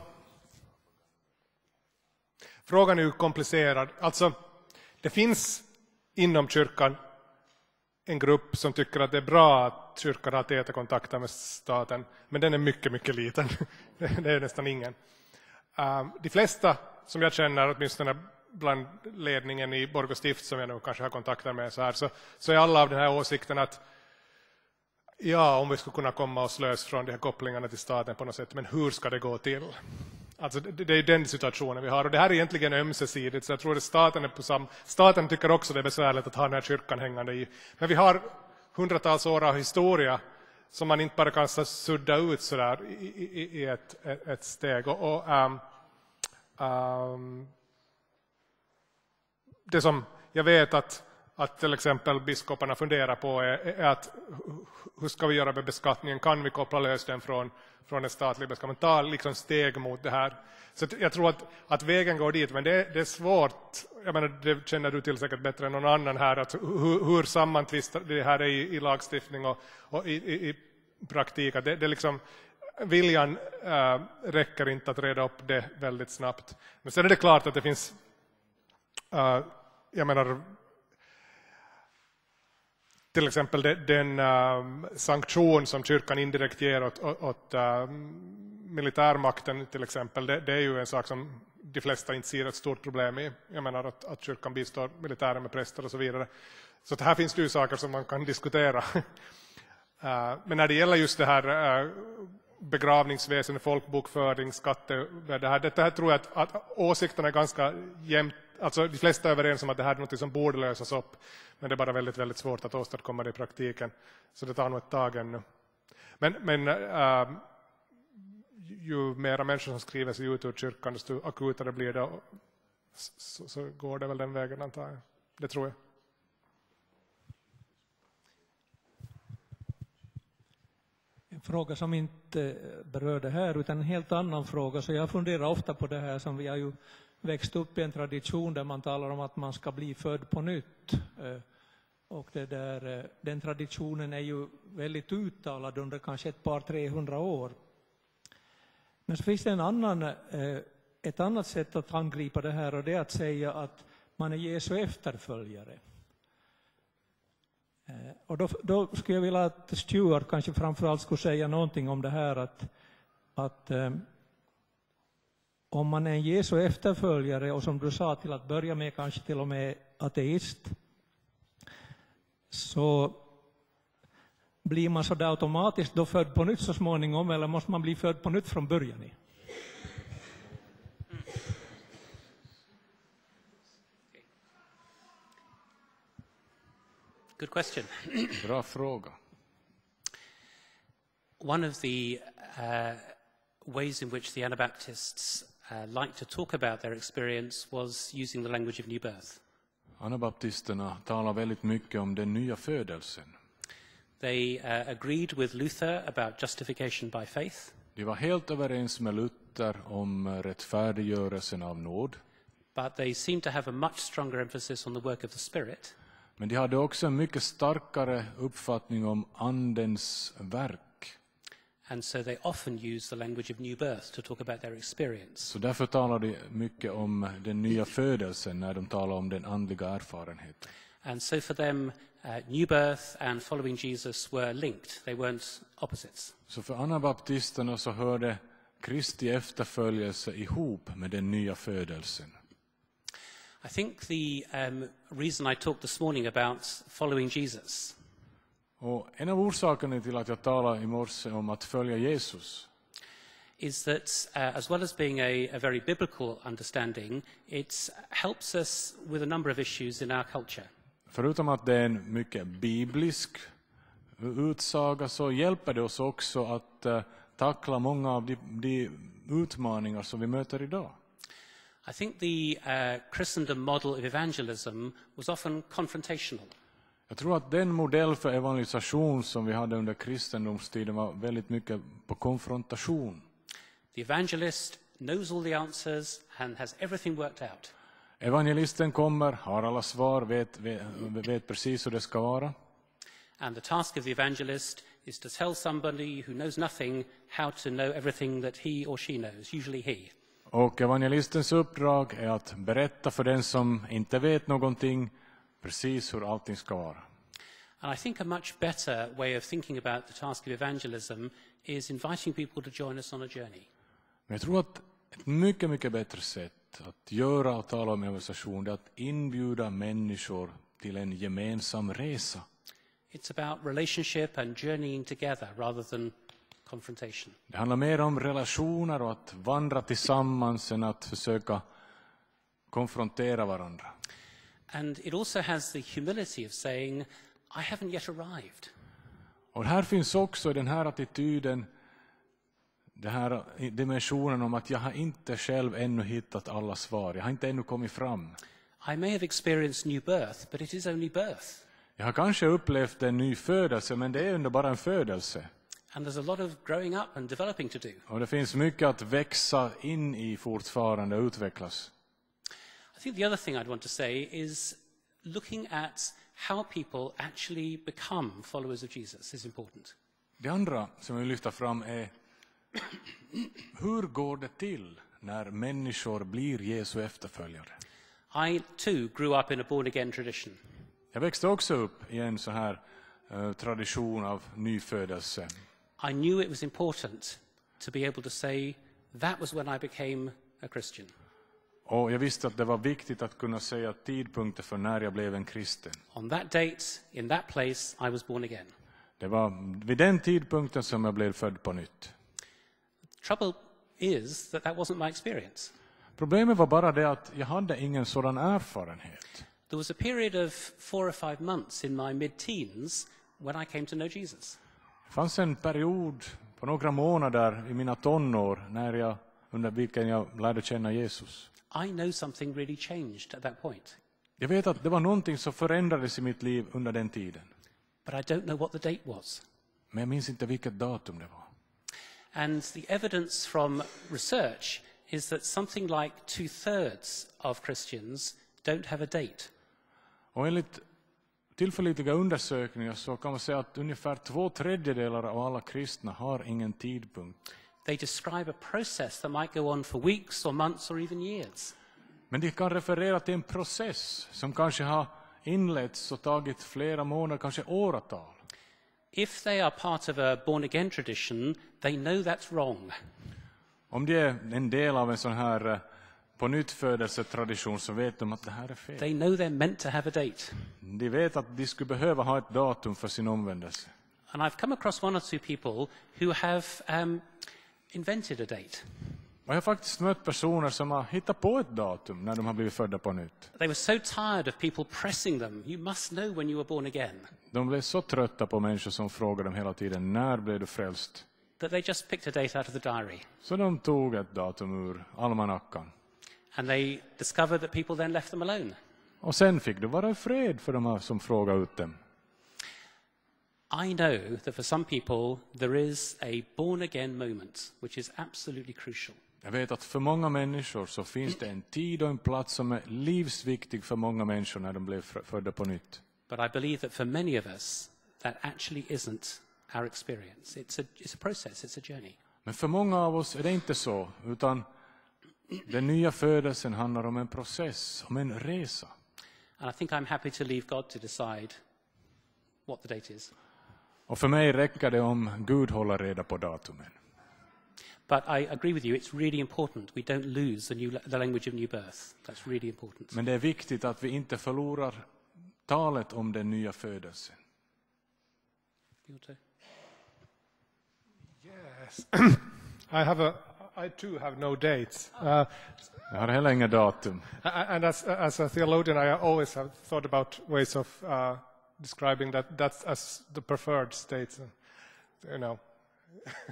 frågan är ju komplicerad. Alltså, det finns inom kyrkan en grupp som tycker att det är bra att kyrkan har täta kontakter med staten, men den är mycket, mycket liten. Det är nästan ingen. De flesta som jag känner, åtminstone bland ledningen i Borgå stift som jag nu kanske har kontakter med så är alla av den här åsikten att ja, om vi skulle kunna komma oss lös från de här kopplingarna till staten på något sätt, men hur ska det gå till? Alltså det är den situationen vi har, och det här är egentligen ömsesidigt, så jag tror att staten tycker också det är besvärligt att ha den här kyrkan hängande i. Men vi har hundratals år av historia som man inte bara kan sudda ut så där i ett steg. Det som jag vet att till exempel biskoparna funderar på är att hur ska vi göra med beskattningen? Kan vi koppla lös den från en statlig beskattning? Ta liksom steg mot det här. Så jag tror att vägen går dit, men det är svårt. Jag menar, det känner du till säkert bättre än någon annan här. Att hur sammantvistar det här är i lagstiftning och i praktik. Att det liksom, viljan räcker inte att reda upp det väldigt snabbt. Men sen är det klart att det finns, jag menar, till exempel den sanktion som kyrkan indirekt ger åt militärmakten till exempel, det är ju en sak som de flesta inte ser ett stort problem i. Jag menar att kyrkan bistår militären med präster och så vidare. Så att här finns det ju saker som man kan diskutera. Men när det gäller just det här begravningsväsen, folkbokföring, det här tror jag att åsikterna är ganska jämnt. Alltså de flesta är överens om att det här är något som borde lösas upp. Men det är bara väldigt, väldigt svårt att åstadkomma det i praktiken. Så det tar nog ett tag ännu. Men ju mera människor som skriver sig ut ur kyrkan, desto akutare blir det. Så går det väl den vägen, antar jag. Det tror jag. En fråga som inte berör det här utan en helt annan fråga. Så jag funderar ofta på det här som vi har ju växt upp i en tradition där man talar om att man ska bli född på nytt. Och den traditionen är ju väldigt uttalad under kanske ett par 300 år. Men så finns det ett annat sätt att angripa det här och det är att säga att man är Jesu efterföljare. Och då skulle jag vilja att Stuart kanske framförallt skulle säga någonting om det här att om man är en Jesu efterföljare och som du sa till att börja med kanske till och med ateist, så blir man så där automatiskt då född på nytt så småningom, eller måste man bli född på nytt från början? Good question. Bra fråga. One of the ways in which the Anabaptists like to talk about their experience was using the language of new birth. Anabaptisterna talar väldigt mycket om den nya födelsen. They agreed with Luther about justification by faith. De var helt överens med Luther om rättfärdiggörelsen av nåd. But they seem to have a much stronger emphasis on the work of the Spirit. Men de hade också en mycket starkare uppfattning om andens verk. And so they often use the language of new birth to talk about their experience. Så därför talar de mycket om den nya födelsen när de talar om den andliga erfarenheten. And so for them, new birth and following Jesus were linked. They weren't opposites. Så för anabaptisterna så hörde Kristi efterföljelse ihop med den nya födelsen. I think the reason I talked this morning about following Jesus Och en av orsakerna till att jag talar i morse om att följa Jesus is that as well as being a very biblical understanding, it helps us with a number of issues in our culture. Förutom att det är en mycket biblisk utsaga så hjälper det oss också att tackla många av de utmaningar som vi möter idag. I think the Christendom model of evangelism was often confrontational. Jag tror att den modell för evangelisation som vi hade under kristendomstiden var väldigt mycket på konfrontation. The evangelist knows all the answers and has everything worked out. Evangelisten kommer, har alla svar, vet precis hur det ska vara. And the task of the evangelist is to tell somebody who knows nothing how to know everything that he or she knows, usually he. Och evangelistens uppdrag är att berätta för den som inte vet någonting precis hur allting ska vara. And I think a much better way of thinking about the task of evangelism is inviting people to join us on a journey. Men jag tror att ett mycket, mycket bättre sätt att göra och tala om evangelisation är att inbjuda människor till en gemensam resa. It's about relationship and journeying together rather than confrontation. Det handlar mer om relationer och att vandra tillsammans än att försöka konfrontera varandra. And it also has the humility of saying, I haven't yet arrived. Och här finns också den här attityden, den här dimensionen om att jag har inte själv ännu hittat alla svar. Jag har inte ännu kommit fram. I may have experienced new birth, but it is only birth. Jag har kanske upplevt en ny födelse, men det är ändå bara en födelse. And there's a lot of growing up and developing to do. Och det finns mycket att växa in i fortfarande och utvecklas. I think the other thing I'd want to say is looking at how people actually become followers of Jesus is important. Det andra som jag vill lyfta fram är hur går det till när människor blir Jesu efterföljare? I too grew up in a born-again tradition. Jag växte också upp i en så här tradition av nyfödelse. I knew it was important to be able to say, that was when I became a Christian. Och jag visste att det var viktigt att kunna säga tidpunkter för när jag blev en kristen. On that date, in that place, I was born again. Det var vid den tidpunkten som jag blev född på nytt. Trouble is that wasn't my experience. Problemet var bara det att jag hade ingen sådan erfarenhet. There was a period of 4 or 5 months in my mid-teens when I came to know Jesus. Det fanns en period på några månader i mina tonår under vilken jag lärde känna Jesus. I know something really changed at that point. Jag vet att det var någonting som förändrades i mitt liv under den tiden. But I don't know what the date was. Men jag minns inte vilket datum det var. And the evidence from research is that something like 2/3 of Christians don't have a date. Och enligt tillförlitliga undersökningar så kan man säga att ungefär 2/3 av alla kristna har ingen tidpunkt. They describe a process that might go on for weeks or months or even years. Men de kan referera till en process som kanske har inletts och tagit flera månader, kanske åratal. If they are part of a born-again tradition, they know that's wrong. Om de är en del av en sån här på nyttfödelsetradition så vet de att det här är fel. They know they're meant to have a date. De vet att de skulle behöva ha ett datum för sin omvändelse. And I've come across 1 or 2 people who have invented a date. Och jag har faktiskt mött personer som har hittat på ett datum när de har blivit födda på nytt. They were so tired of people pressing them. You must know when you were born again. De blev så trötta på människor som frågade dem hela tiden, när blev du frälst? That they just picked a date out of the diary. Så de tog ett datum ur almanackan. And they discovered that people then left them alone. Och sen fick det vara fred för de som frågade ut dem. I know that for some people there is a born-again moment which is absolutely crucial. Jag vet att för många människor så finns det en tid och en plats som är livsviktig för många människor när de blev födda på nytt. But I believe that for many of us that actually isn't our experience. It's a process, it's a journey. Men för många av oss är det inte så, utan den nya födelsen handlar om en process, om en resa. And I think I'm happy to leave God to decide what the date is. Och för mig räcker det om Gud håller reda på datumen. But I agree with you, it's really important we don't lose the language of new birth. That's really important. Men det är viktigt att vi inte förlorar talet om den nya födelsen. Yes. I too have no dates. Jag har heller inga datum. And as a theologian, I always have thought about ways of describing that's as the preferred state. You know.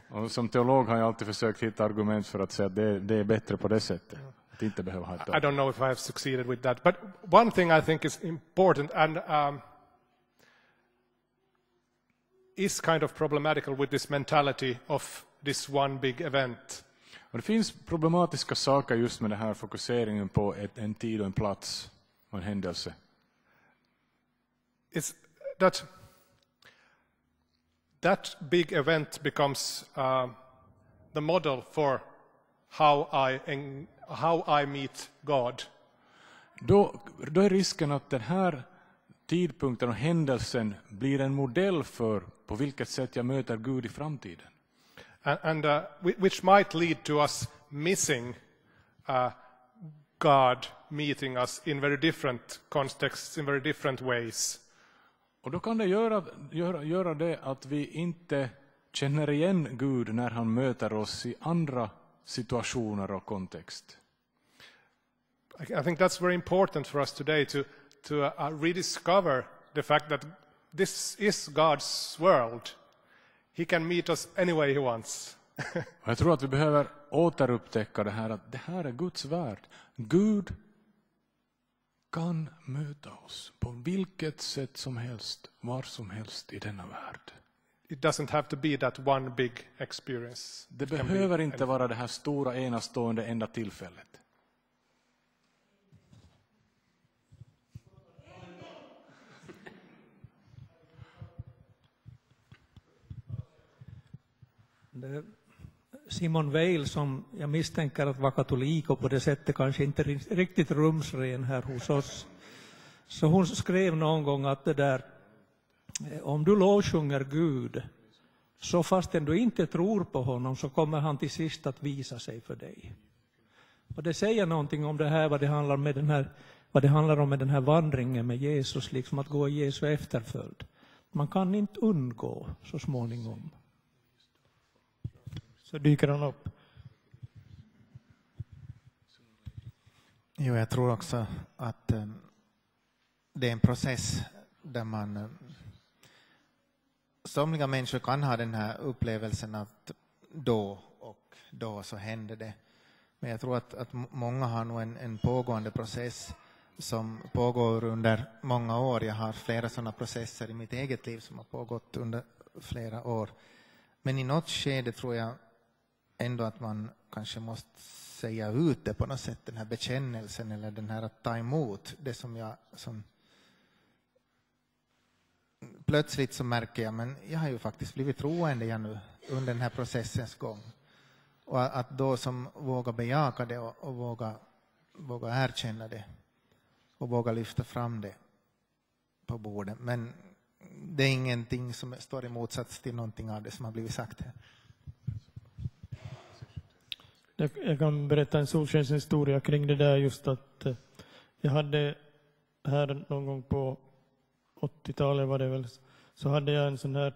Och som teolog har jag alltid försökt hitta argument för att säga att det är bättre på det sättet. Att inte behöva ha ett datum. I don't know if I have succeeded with that. But one thing I think is important and is kind of problematical with this mentality of this one big event. Och det finns problematiska saker just med det här fokuseringen på en tid och en plats och en händelse. It's that big event becomes the model for how I meet God. Då är risken att den här tidpunkten och händelsen blir en modell för på vilket sätt jag möter Gud i framtiden. And which might lead to us missing God meeting us in very different contexts, in very different ways. Och då kan det göra det att vi inte känner igen Gud när han möter oss i andra situationer och kontext. I think that's very important for us today to rediscover the fact that this is God's world. He can meet us any way he wants. Jag tror att vi behöver återupptäcka det här att det här är Guds värld. Gud kan möta oss på vilket sätt som helst, var som helst i denna värld. It doesn't have to be that one big experience. Det behöver inte vara det här stora enastående enda tillfället. Simone Weil, som jag misstänker att var katolik och på det sättet kanske inte riktigt rumsren här hos oss. Så hon skrev någon gång att det där om du lovsjunger Gud, så fastän du inte tror på honom, så kommer han till sist att visa sig för dig. Och det säger någonting om det här, vad det handlar om med den här vandringen med Jesus, liksom att gå i Jesu efterföljd. Man kan inte undgå så småningom. Så dyker han upp. Jo, jag tror också att det är en process där man... Somliga människor kan ha den här upplevelsen att då och då så händer det. Men jag tror att många har nog en pågående process som pågår under många år. Jag har flera sådana processer i mitt eget liv som har pågått under flera år. Men i något skede tror jag ändå att man kanske måste säga ut det på något sätt, den här bekännelsen eller den här att ta emot det som plötsligt så märker jag, men jag har ju faktiskt blivit troende nu under den här processens gång. Och att då som våga bejaka det och våga erkänna det och våga lyfta fram det på bordet. Men det är ingenting som står i motsats till någonting av det som har blivit sagt här. Jag kan berätta en solskenshistoria kring det där, just att jag hade här någon gång på 80-talet var det väl, så hade jag en sån här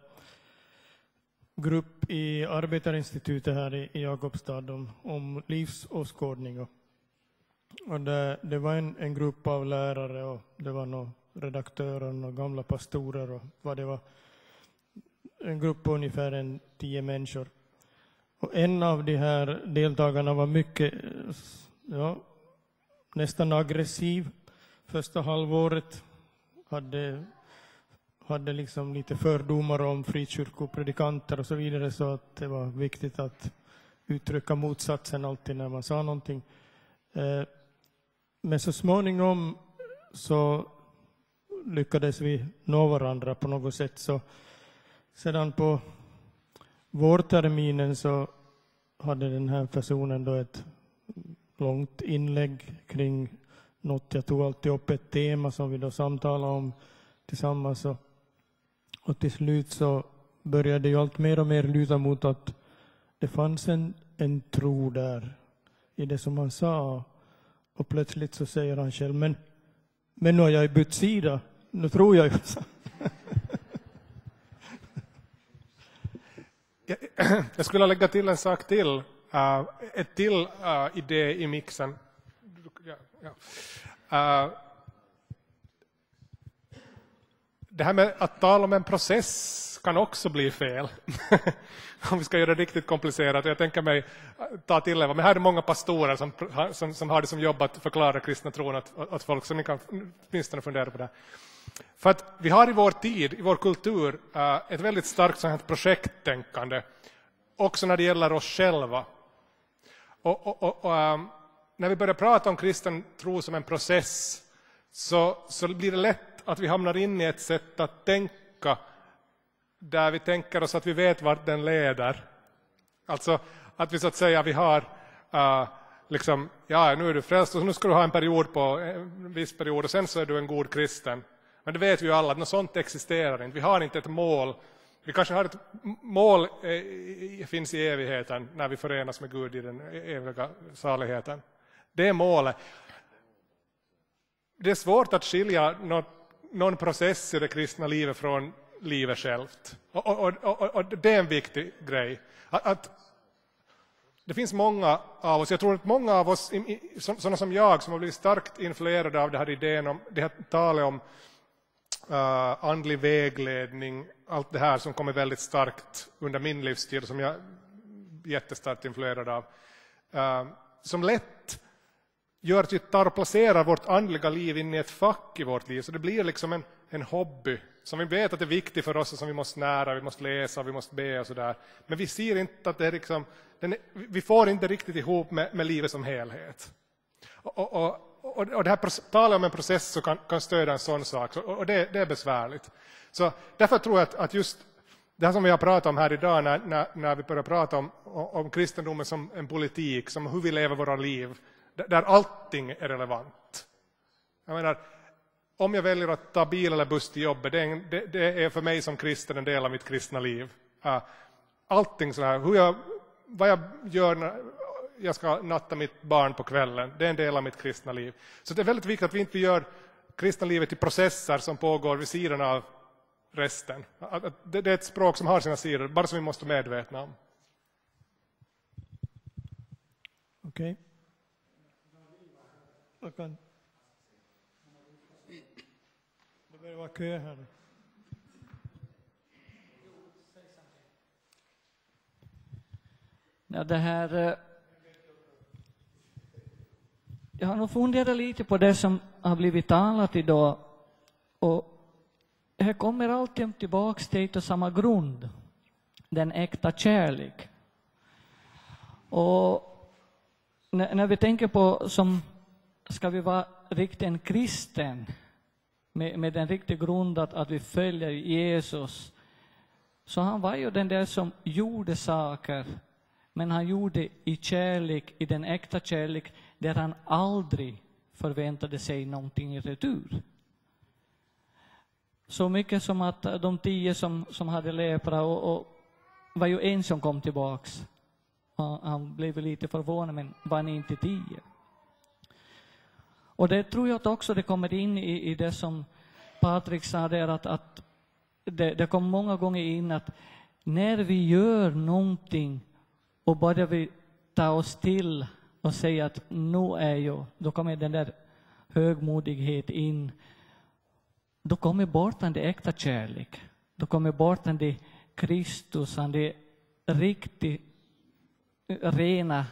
grupp i Arbetarinstitutet här i Jakobstad om livsåskådning. Och det var en grupp av lärare och det var några redaktörer och gamla pastorer och vad det var. En grupp på ungefär 10 människor. Och en av de här deltagarna var mycket, nästan aggressiv. Första halvåret hade liksom lite fördomar om frikyrkopredikanter och så vidare, så att det var viktigt att uttrycka motsatsen alltid när man sa någonting. Men så småningom så lyckades vi nå varandra på något sätt. Så sedan på vårterminen så hade den här personen då ett långt inlägg kring något. Jag tog alltid upp ett tema som vi då samtalade om tillsammans. Och till slut så började ju allt mer och mer luta mot att det fanns en tro där i det som han sa. Och plötsligt så säger han själv, men nu har jag bytt sida. Nu tror jag ju. Jag skulle lägga till en sak till. Ett till idé i mixen. Det här med att tala om en process kan också bli fel. Om vi ska göra det riktigt komplicerat. Jag tänker mig ta till men här är många pastorer som har det som jobb att förklara kristna tron åt folk, så ni kan åtminstone fundera på det. För att vi har i vår tid, i vår kultur, ett väldigt starkt sånt här projekttänkande. Också när det gäller oss själva. Och när vi börjar prata om kristen tro som en process, så blir det lätt att vi hamnar in i ett sätt att tänka där vi tänker oss att vi vet vart den leder. Alltså att vi så att säga vi har liksom, nu är du frälst och nu ska du ha en period på en viss period och sen så är du en god kristen. Men det vet vi ju alla att något sånt existerar inte. Vi har inte ett mål. Vi kanske har ett mål finns i evigheten när vi förenas med Gud i den eviga saligheten. Det är målet. Det är svårt att skilja någon process i det kristna livet från livet självt. Och det är en viktig grej. Att det finns många av oss, jag tror att många av oss, sådana som jag, som har blivit starkt influerade av det här idén om, det här talet om andlig vägledning, allt det här som kommer väldigt starkt under min livstid, som jag är jättestarkt influerad av, som lätt gör att vi tar och placerar vårt andliga liv in i ett fack i vårt liv, så det blir liksom en hobby som vi vet att det är viktigt för oss och som vi måste nära, vi måste läsa, vi måste be och sådär. Men vi ser inte att det är liksom, vi får inte riktigt ihop med livet som helhet. Och det här talar om en process som kan stödja en sån sak, och det är besvärligt. Så därför tror jag att just det här som vi har pratat om här idag, när vi börjar prata om kristendomen som en politik, som hur vi lever våra liv, där allting är relevant. Jag menar, om jag väljer att ta bil eller buss till jobbet, det är för mig som kristen en del av mitt kristna liv. Allting så här, vad jag gör när jag ska natta mitt barn på kvällen, det är en del av mitt kristna liv. Så det är väldigt viktigt att vi inte gör kristna livet till processer som pågår vid sidan av resten. Det är ett språk som har sina sidor, bara som vi måste medvetna om. Okej. Det börjar vara kö här nu. Ja, det här... Jag har nog funderat lite på det som har blivit talat idag. Och här kommer alltid tillbaka till samma grund. Den äkta kärlek. Och när vi tänker på som ska vi vara riktigt en kristen med en riktig grund att vi följer Jesus, så han var ju den där som gjorde saker, men han gjorde i kärlek, i den äkta kärlek, där han aldrig förväntade sig någonting i retur. Så mycket som att de 10 som hade lepra och var ju en som kom tillbaks. Han blev lite förvånad, men var ni inte 10? Och det tror jag att också det kommer in i det som Patrik sa där, att det kom många gånger in att när vi gör någonting och bara vi tar oss till och säger att nu är jag, då kommer den där högmodighet in. Då kommer bort den äkta kärlek. Då kommer bort den Kristus, den riktigt rena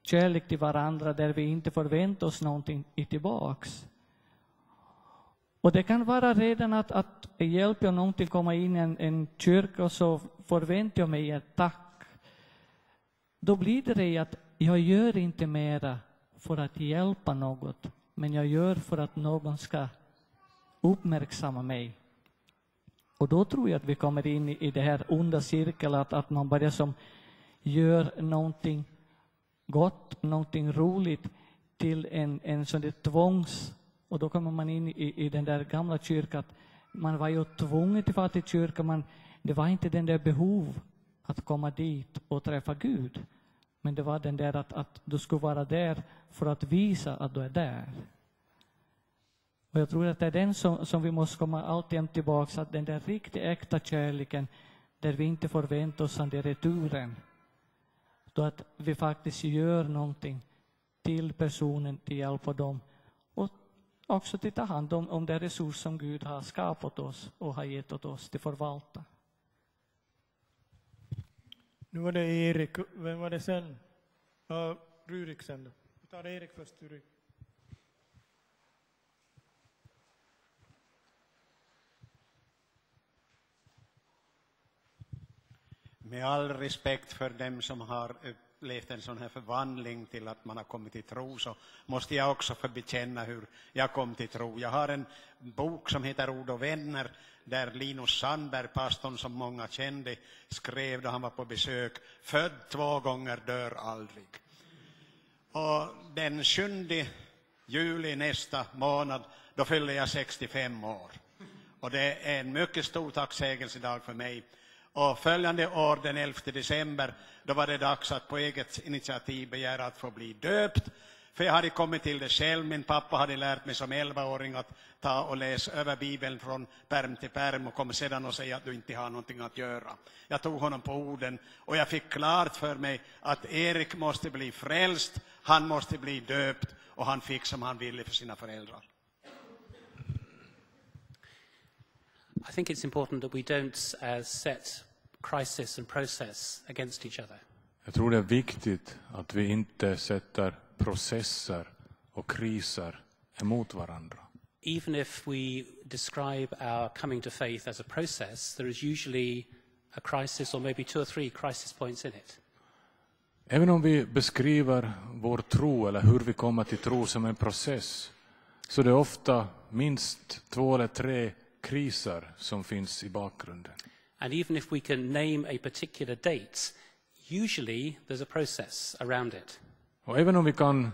kärlek till varandra, där vi inte förväntar oss någonting tillbaks. Och det kan vara redan att hjälpa jag någonting komma in i en kyrka, och så förväntar jag mig ett tack. Då blir det att jag gör inte mera för att hjälpa något, men jag gör för att någon ska uppmärksamma mig. Och då tror jag att vi kommer in i det här onda cirkeln, att man börjar som gör någonting gott, någonting roligt till en sån där tvångs. Och då kommer man in i den där gamla kyrkan. Man var ju tvungen till att till kyrkan, men det var inte den där behov att komma dit och träffa Gud. Men det var den där att du skulle vara där för att visa att du är där. Och jag tror att det är den som vi måste komma alltid tillbaka, att den där riktigt äkta kärleken, där vi inte förväntar oss den returen. Då att vi faktiskt gör någonting till personen, till hjälp av dem. Och också till ta hand om den resurs som Gud har skapat oss och har gett åt oss till förvalta. Nu var det Erik. Vem var det sen? Rurik sen då. Vi tar Erik först, Rurik. Med all respekt för dem som har upplevt en sån här förvandling till att man har kommit till tro, så måste jag också få bekänna hur jag kom till tro. Jag har en bok som heter Ord och vänner, där Linus Sandberg, pastorn som många kände, skrev då han var på besök: född 2 gånger, dör aldrig. Och den 7 juli nästa månad, då fyller jag 65 år. Och det är en mycket stor tacksägelsedag för mig. Och följande år, den 11 december, då var det dags att på eget initiativ begära att få bli döpt. För jag hade kommit till det själv. Min pappa hade lärt mig som 11-åring att ta och läsa över Bibeln från pärm till pärm, och kom sedan och säga att du inte har någonting att göra. Jag tog honom på orden, och jag fick klart för mig att Erik måste bli frälst, han måste bli döpt, och han fick som han ville för sina föräldrar. I think it's important that we don't set crisis and process against each other. Jag tror det är viktigt att vi inte sätter processer och kriser emot varandra. Even if we describe our coming to faith as a process, there is usually a crisis or maybe 2 or 3 crisis points in it. Även om vi beskriver vår tro eller hur vi kommer till tro som en process, så det är ofta minst 2 eller 3 kriser som finns i bakgrunden. And even if we can name a particular date, usually there's a process around it. Och även om vi kan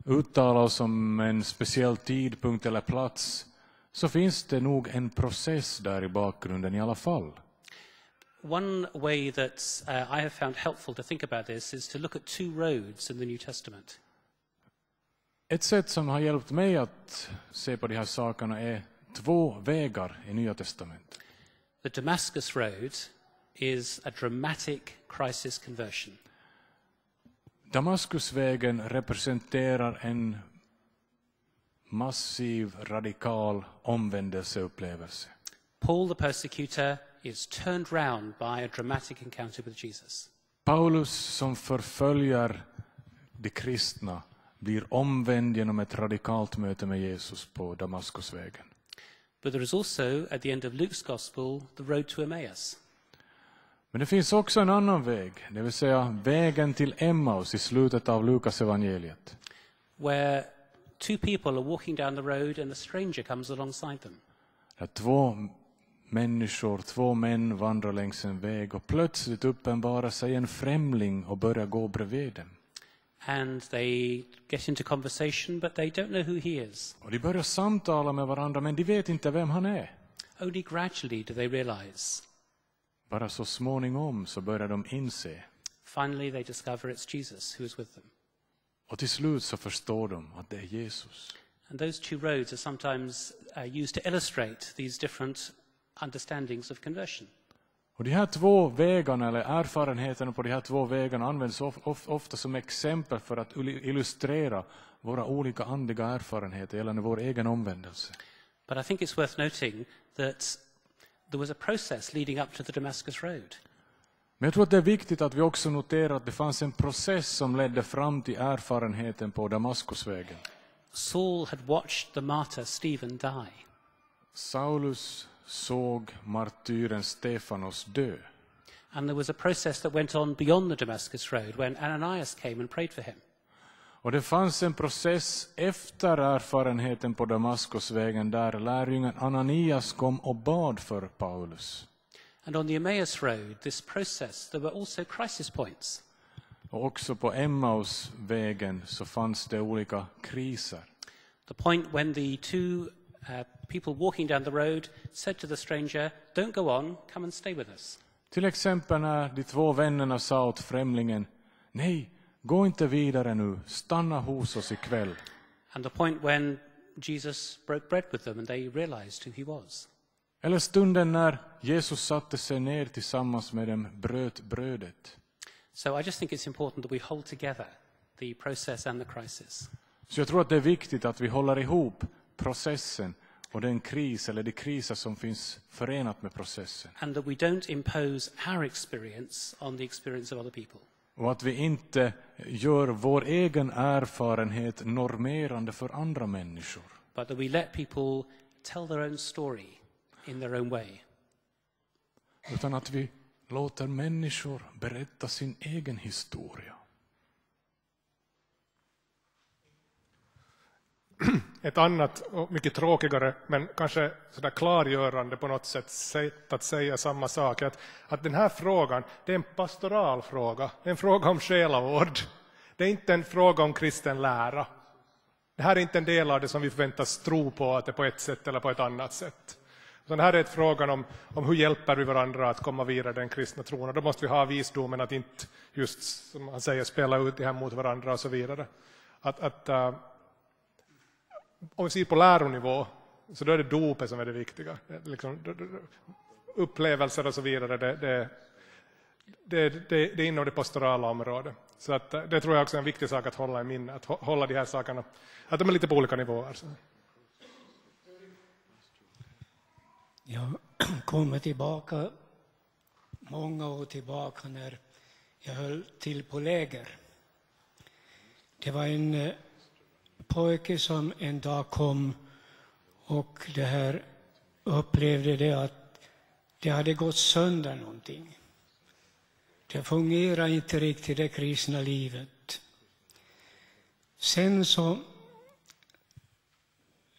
uttala oss om en speciell tidpunkt eller plats, så finns det nog en process där i bakgrunden i alla fall. One way that I have found helpful to think about this is to look at two roads in the New Testament. Ett sätt som har hjälpt mig att se på de här sakerna är två vägar i Nya testamentet. The Damascus Road is a dramatic crisis conversion. Damaskusvägen representerar en massiv, radikal omvändelseupplevelse. Paul the persecutor is turned round by a dramatic encounter with Jesus. Paulus som förföljer de kristna blir omvänd genom ett radikalt möte med Jesus på Damaskusvägen. But there is also, at the end of Luke's Gospel, the road to Emmaus. Men det finns också en annan väg, det vill säga vägen till Emmaus i slutet av Lukas evangeliet. Where two people are walking down the road and a stranger comes alongside them. Där två män vandrar längs en väg och plötsligt uppenbarar sig en främling och börjar gå bredvid dem. And they get into conversation, but they don't know who he is. Och de börjar samtala med varandra, men de vet inte vem han är. Only gradually do they realize. Bara så småningom så börjar de inse. Finally they discover it's Jesus who is with them. Och till slut så förstår de att det är Jesus. And those two roads are sometimes used to illustrate these different understandings of conversion. Och de här två vägarna, eller erfarenheterna på de här två vägarna, används ofta som exempel för att illustrera våra olika andliga erfarenheter gällande vår egen omvändelse. But I think it's worth noting that there was a process leading up to the Damascus Road. Men jag tror att det är viktigt att vi också noterar att det fanns en process som ledde fram till erfarenheten på Damaskusvägen. Saul had watched the martyr Stephen die. Saulus såg martyren Stefanos dö. And there was a process that went on beyond the Damascus Road when Ananias came and prayed for him. Och det fanns en process efter erfarenheten på Damaskusvägen där lärjungen Ananias kom och bad för Paulus. And on the Emmaus Road, this process, there were also crisis points. Och också på Emmausvägen så fanns det olika kriser. The point when the two people walking down the road said to the stranger, "Don't go on, come and stay with us." Till exempel när de två vännerna sa åt främlingen, nej, gå inte vidare nu, stanna hos oss ikväll. And the point when Jesus broke bread with them and they realized who he was. Eller stunden när Jesus satte sig ner tillsammans med dem, bröt brödet. So I just think it's important that we hold together the process and the crisis. Så jag tror att det är viktigt att vi håller ihop processen och den kris eller de kriser som finns förenat med processen. And that we don't impose our experience on the experience of other people. Och att vi inte gör vår egen erfarenhet normerande för andra människor. But that we let people tell their own story in their own way. Utan att vi låter människor berätta sin egen historia. Ett annat och mycket tråkigare men kanske sådär klargörande på något sätt att säga samma sak. Att den här frågan, det är en pastoral fråga. Det är en fråga om själavård. Det är inte en fråga om kristen lära. Det här är inte en del av det som vi förväntas tro på att det är på ett sätt eller på ett annat sätt. Så det här är ett frågan om hur hjälper vi varandra att komma vidare den kristna tron. Och då måste vi ha visdomen att inte just som man säger spela ut det här mot varandra och så vidare. Om vi ser på läronivå så då är det dopet som är det viktiga. Liksom, upplevelser och så vidare, det är inom det pastorala området. Så att, det tror jag också är en viktig sak att hålla i minne. Att hålla de här sakerna, att de är lite på olika nivåer. Så. Jag kommer tillbaka många år tillbaka när jag höll till på läger. Det var en pojke som en dag kom och det här upplevde det att det hade gått sönder någonting. Det fungerar inte riktigt det kristna livet. Sen så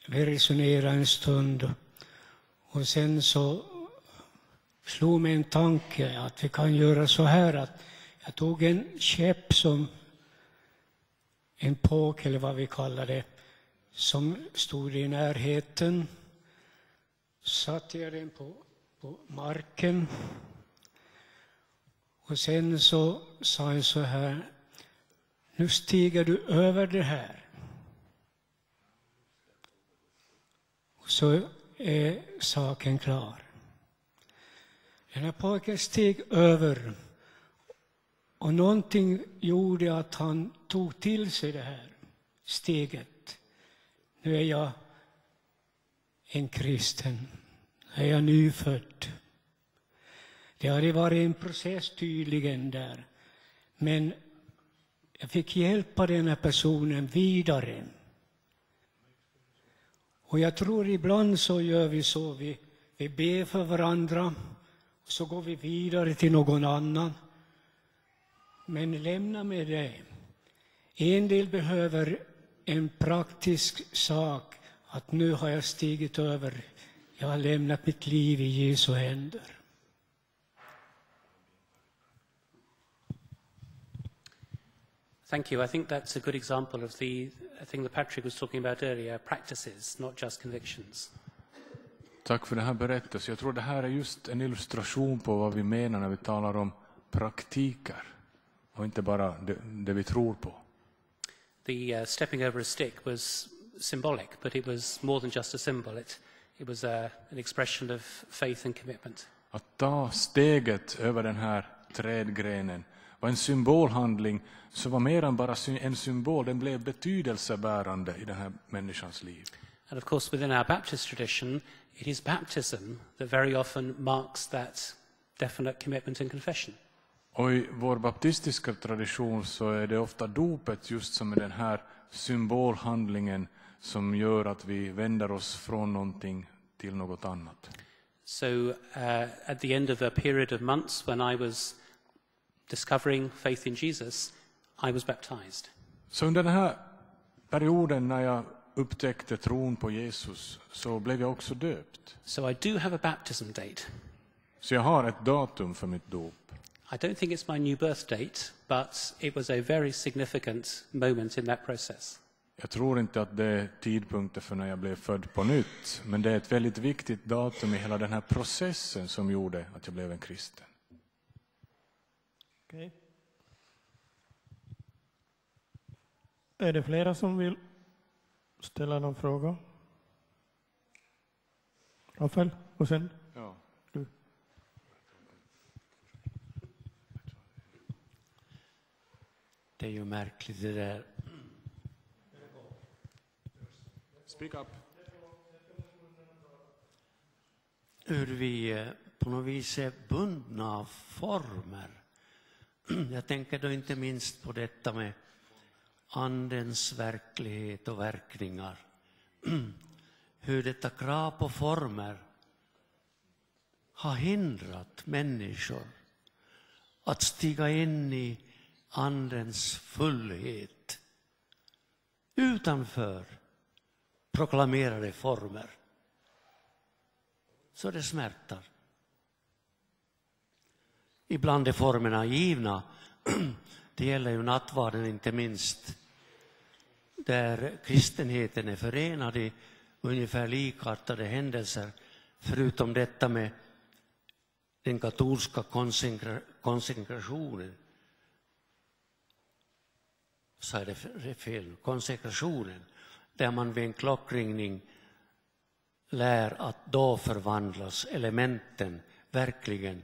vi resonerade en stund och sen så slog mig en tanke att vi kan göra så här att jag tog en käpp som en påk eller vad vi kallar det som stod i närheten satte jag den på marken. Och sen så sa jag så här: nu stiger du över det här. Och så är saken klar. Den här pojken steg över. Och någonting gjorde att han tog till sig det här steget. Nu är jag en kristen. Nu är jag nyfödd. Det hade varit en process tydligen där. Men jag fick hjälpa den här personen vidare. Och jag tror ibland så gör vi så. Vi ber för varandra. Och så går vi vidare till någon annan. Men lämna med det. En del behöver en praktisk sak. Att nu har jag stigit över. Jag har lämnat mitt liv i Jesu händer. Thank you. I think that's a good example of the thing that Patrik was talking about earlier, practices, not just convictions. Tack för den här berättelsen. Jag tror det här är just en illustration på vad vi menar när vi talar om praktiker och inte bara det vi tror på. The stepping over a stick was symbolic, but it was more than just a symbol. It was an expression of faith and commitment. Att ta steget över den här trädgrenen var en symbolhandling som var mer än bara en symbol. Den blev betydelsebärande i den här människans liv. And of course, within our Baptist tradition, it is baptism that very often marks that definite commitment and confession. Och i vår baptistiska tradition så är det ofta dopet just som är den här symbolhandlingen som gör att vi vänder oss från någonting till något annat. So at the end of a period of months when I was discovering faith in Jesus, I was baptized. Så under den här perioden när jag upptäckte tron på Jesus så blev jag också döpt. So I do have a baptism date. Så jag har ett datum för mitt dop. I don't think it's my new birth date, but it was a very significant moment in that process. Jag tror inte att det är tidpunkten för när jag blev född på nytt, men det är ett väldigt viktigt datum i hela den här processen som gjorde att jag blev en kristen. Okej. Är det flera som vill ställa någon fråga? Rafael, och sen? Ja. Du. Det är ju märkligt det där. Speak up. Hur vi på något vis är bundna av former. Jag tänker då inte minst på detta med andens verklighet och verkningar. Hur detta krav på former har hindrat människor att stiga in i andens fullhet utanför proklamerade former. Så det smärtar. Ibland är formerna givna. Det gäller ju nattvarden inte minst. Där kristenheten är förenad i ungefär likartade händelser. Förutom detta med den katolska konsekrationen. Så är det fel. Konsekrationen. Där man vid en klockringning lär att då förvandlas elementen verkligen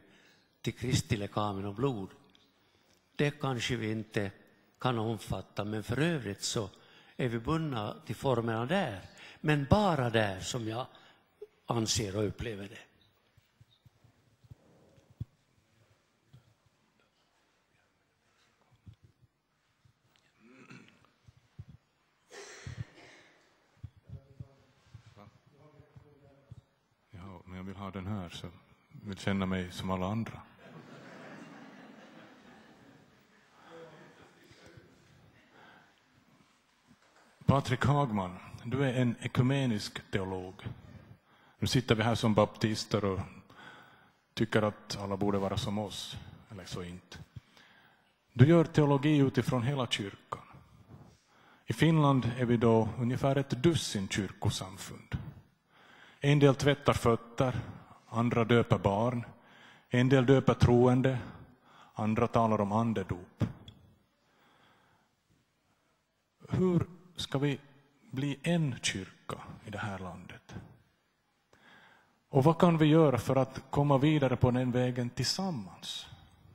till Kristi lekamen och blod. Det kanske vi inte kan omfatta, men för övrigt så är vi bundna till formerna där. Men bara där som jag anser och upplever det. Ja, men jag vill ha den här så jag vill känna mig som alla andra. Patrik Hagman, du är en ekumenisk teolog. Nu sitter vi här som baptister och tycker att alla borde vara som oss, eller så inte. Du gör teologi utifrån hela kyrkan. I Finland är vi då ungefär ett dussin kyrkosamfund. En del tvättar fötter, andra döper barn. En del döper troende, andra talar om andedop. Hur ska vi bli en kyrka i det här landet? Och vad kan vi göra för att komma vidare på den vägen tillsammans?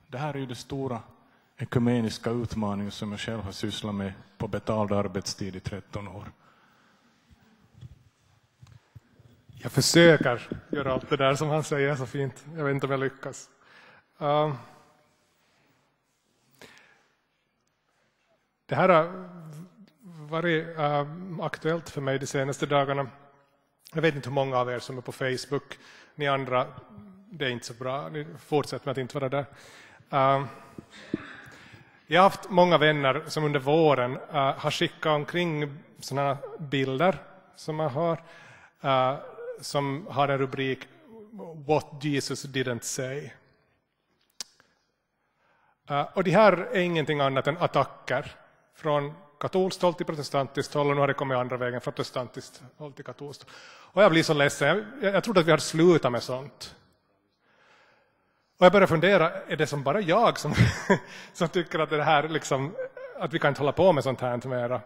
Det här är ju det stora ekumeniska utmaningen som jag själv har sysslat med på betald arbetstid i 13 år. Jag försöker göra allt det där som han säger så fint. Jag vet inte om jag lyckas. Det här har varit aktuellt för mig de senaste dagarna. Jag vet inte hur många av er som är på Facebook. Ni andra, det är inte så bra. Ni fortsätter med att inte vara där. Jag har haft många vänner som under våren har skickat omkring sådana bilder som man har. Som har en rubrik What Jesus didn't say. Och det här är ingenting annat än attacker från katolskt håll till protestantiskt håll, och nu har det kommit andra vägen från protestantiskt håll till katolskt. Och jag blir så ledsen. Jag trodde att vi hade slutat med sånt. Och jag började fundera, är det som bara jag som, som tycker att det här liksom, att vi kan inte hålla på med sånt här mera?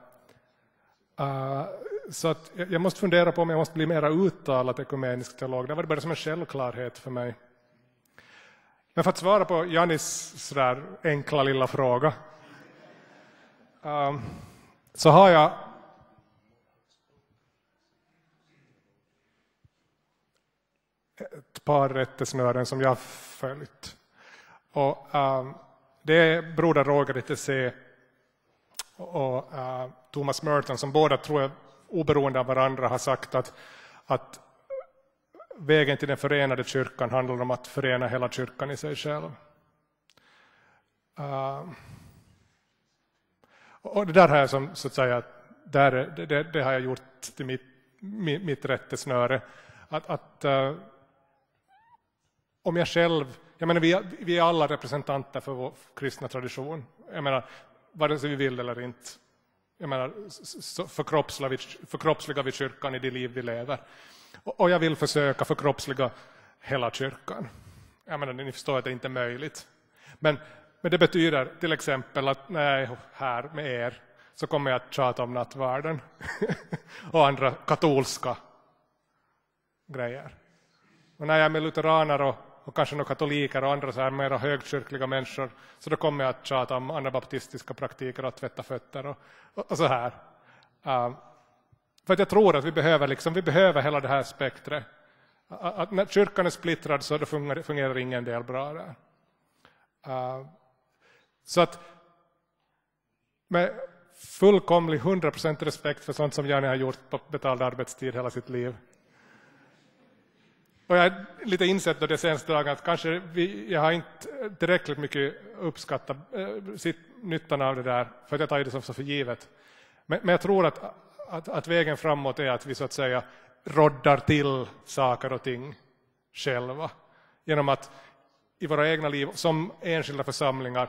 Så att jag måste fundera på om jag måste bli mer uttalat ekumenisk teolog. Det var bara som en självklarhet för mig. Men för att svara på Jannis sådär enkla lilla fråga, så har jag ett par rättesnören som jag har följt. Och det är broder Roger ITC och Thomas Merton, som båda, tror jag, oberoende av varandra har sagt att vägen till den förenade kyrkan handlar om att förena hela kyrkan i sig själv. Och det där har jag som, så att säga, det har jag gjort till mitt rättesnöre. Att om jag själv, jag menar, vi är alla representanter för vår kristna tradition. Jag menar, vare sig vi vill eller inte. Jag menar, så förkroppsligar vi kyrkan i det liv vi lever. Och jag vill försöka förkroppsliga hela kyrkan. Jag menar, ni förstår att det inte är möjligt. Men det betyder till exempel att när jag är här med er så kommer jag att tjata om nattvärden och andra katolska grejer. Och när jag är med lutheraner och kanske några katoliker och andra så här mer högkyrkliga människor, så då kommer jag att tjata om andra baptistiska praktiker och tvätta fötter och så här. För att jag tror att vi behöver hela det här spektret. Att när kyrkan är splittrad så då fungerar ingen del bra där. Så att med fullkomlig 100% respekt för sånt som Janne har gjort på betald arbetstid hela sitt liv. Och jag har lite insett då det senaste dagen att kanske jag har inte tillräckligt mycket uppskattat nyttan av det där, för att jag tar det som så för givet. Men jag tror att vägen framåt är att vi så att säga roddar till saker och ting själva. Genom att i våra egna liv som enskilda församlingar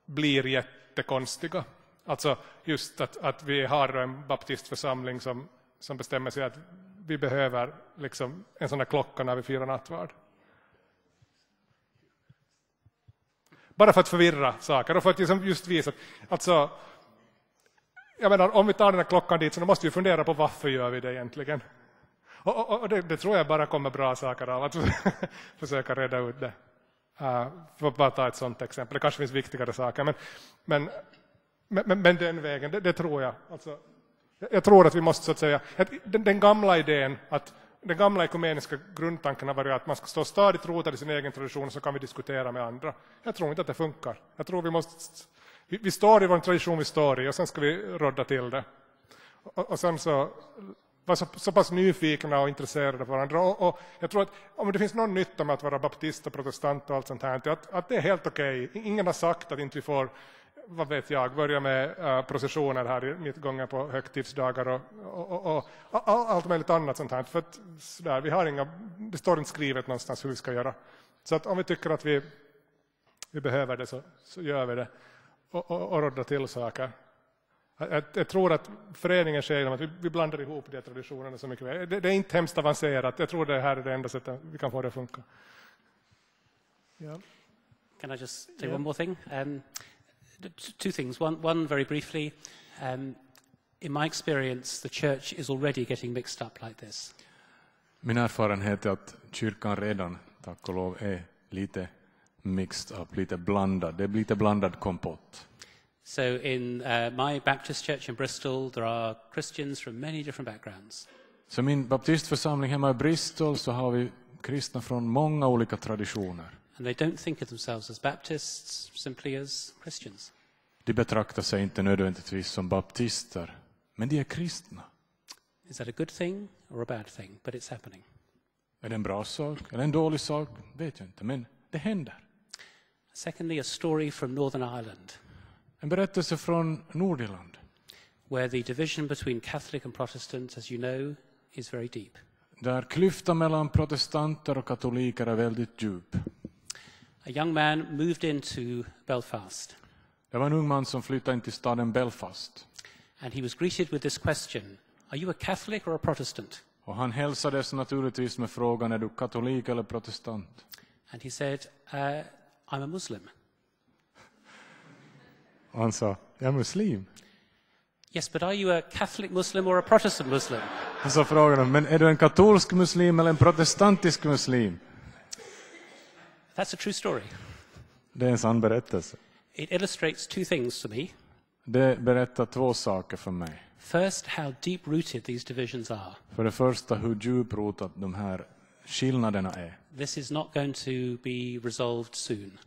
blir jättekonstiga. Alltså just att vi har en baptistförsamling som bestämmer sig att vi behöver liksom en sån där klocka när vi firar nattvard. Bara för att förvirra saker och för att liksom just visa att, alltså, jag menar, om vi tar den här klockan dit så då måste vi fundera på varför gör vi det egentligen. Och det tror jag bara kommer bra saker av att försöka reda ut det. För att bara ta ett sånt exempel. Det kanske finns viktigare saker. Men den vägen, det tror jag. Alltså, jag tror att vi måste så att säga, att den gamla idén, att den gamla ekumeniska grundtanken har varit att man ska stå stadigt rotad i sin egen tradition, så kan vi diskutera med andra. Jag tror inte att det funkar. Jag tror vi står i vår tradition vi står i, och sen ska vi rodda till det. Och sen så vara så pass nyfikna och intresserade av varandra. Och jag tror att om det finns någon nytta med att vara baptist och protestant och allt sånt här, att det är helt okej. Ingen har sagt att inte vi får, vad vet jag, börja med processioner här i mitt gånger på högtidsdagar och allt möjligt annat sånt här. För att sådär, det står inte skrivet någonstans hur vi ska göra. Så att om vi tycker att vi behöver det så gör vi det. Och rodda till saker. Jag tror att föreningen säger att vi blandar ihop de traditionerna så mycket. Det är inte hemskt avancerat. Jag tror det här är det enda sättet vi kan få det att funka. Yeah. Can I just say one more thing? Two things. One very briefly. In my experience, the church is already getting mixed up like this. Min erfarenhet är att kyrkan redan, tack och lov, är lite mixed up, lite blandad. Det blir lite blandad kompott. So in my Baptist church in Bristol, there are Christians from many different backgrounds. Så min baptistförsamling hemma i Bristol så har vi kristna från många olika traditioner. And they don't think of themselves as Baptists, simply as Christians. De betraktar sig inte nödvändigtvis som baptister, men de är kristna. Is that a good thing or a bad thing? But it's happening. Är det en bra sak eller en dålig sak? Vet jag inte, men det händer. Secondly, a story from Northern Ireland. En berättelse från Nordirland. Where the division between Catholic and Protestant, as you know, is very deep. Där klyftan mellan protestanter och katoliker är väldigt djup. A young man moved into Belfast. Det var en ung man som flyttade in till staden Belfast. And he was greeted with this question: Are you a Catholic or a Protestant? Och han hälsades naturligtvis med frågan: är du katolik eller protestant? And he said, I'm a Muslim. Och han sa: jag är muslim. Yes, but are you a Catholic Muslim or a Protestant Muslim? Och så frågade han: men är du en katolsk muslim eller en protestantisk muslim? That's a true story. Det är en sann berättelse. It illustrates two things to me. Det berättar två saker för mig. First, how deep-rooted these divisions are. För det första, hur djuprotat de här skillnaderna är. This is not going to be resolved soon.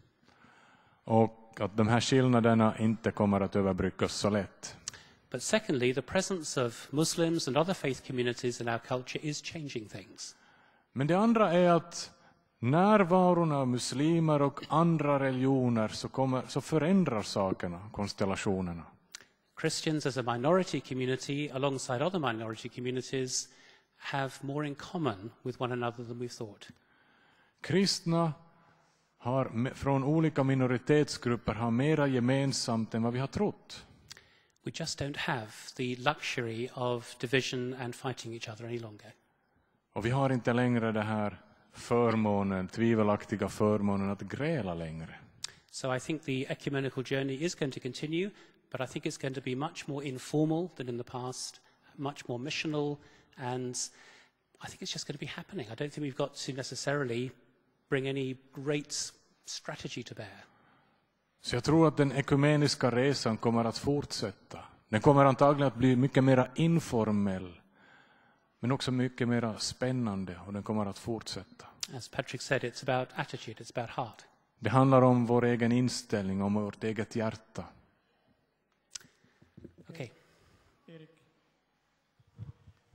Och att de här skillnaderna inte kommer att överbryggas så lätt. But secondly, the presence of Muslims and other faith communities in our culture is changing things. Men det andra är att närvaron av muslimer och andra religioner så förändrar sakerna, konstellationerna. Christians as a minority community alongside other minority communities have more in common with one another than we thought. Kristna från olika minoritetsgrupper har mera gemensamt än vad vi har trott. We just don't have the luxury of division and fighting each other any longer. Och vi har inte längre det här tvivelaktiga förmånen att gräla längre. So I think the ecumenical journey is going to continue, but I think it's going to be much more informal than in the past, much more missional, and I think it's just going to be happening. I don't think we've got to necessarily bring any great strategy to bear. Så jag tror att den ekumeniska resan kommer att fortsätta. Den kommer antagligen att bli mycket mer informell, men också mycket mer spännande, och den kommer att fortsätta. As Patrik said, it's about attitude, it's about heart. Det handlar om vår egen inställning, om vårt eget hjärta. Okay.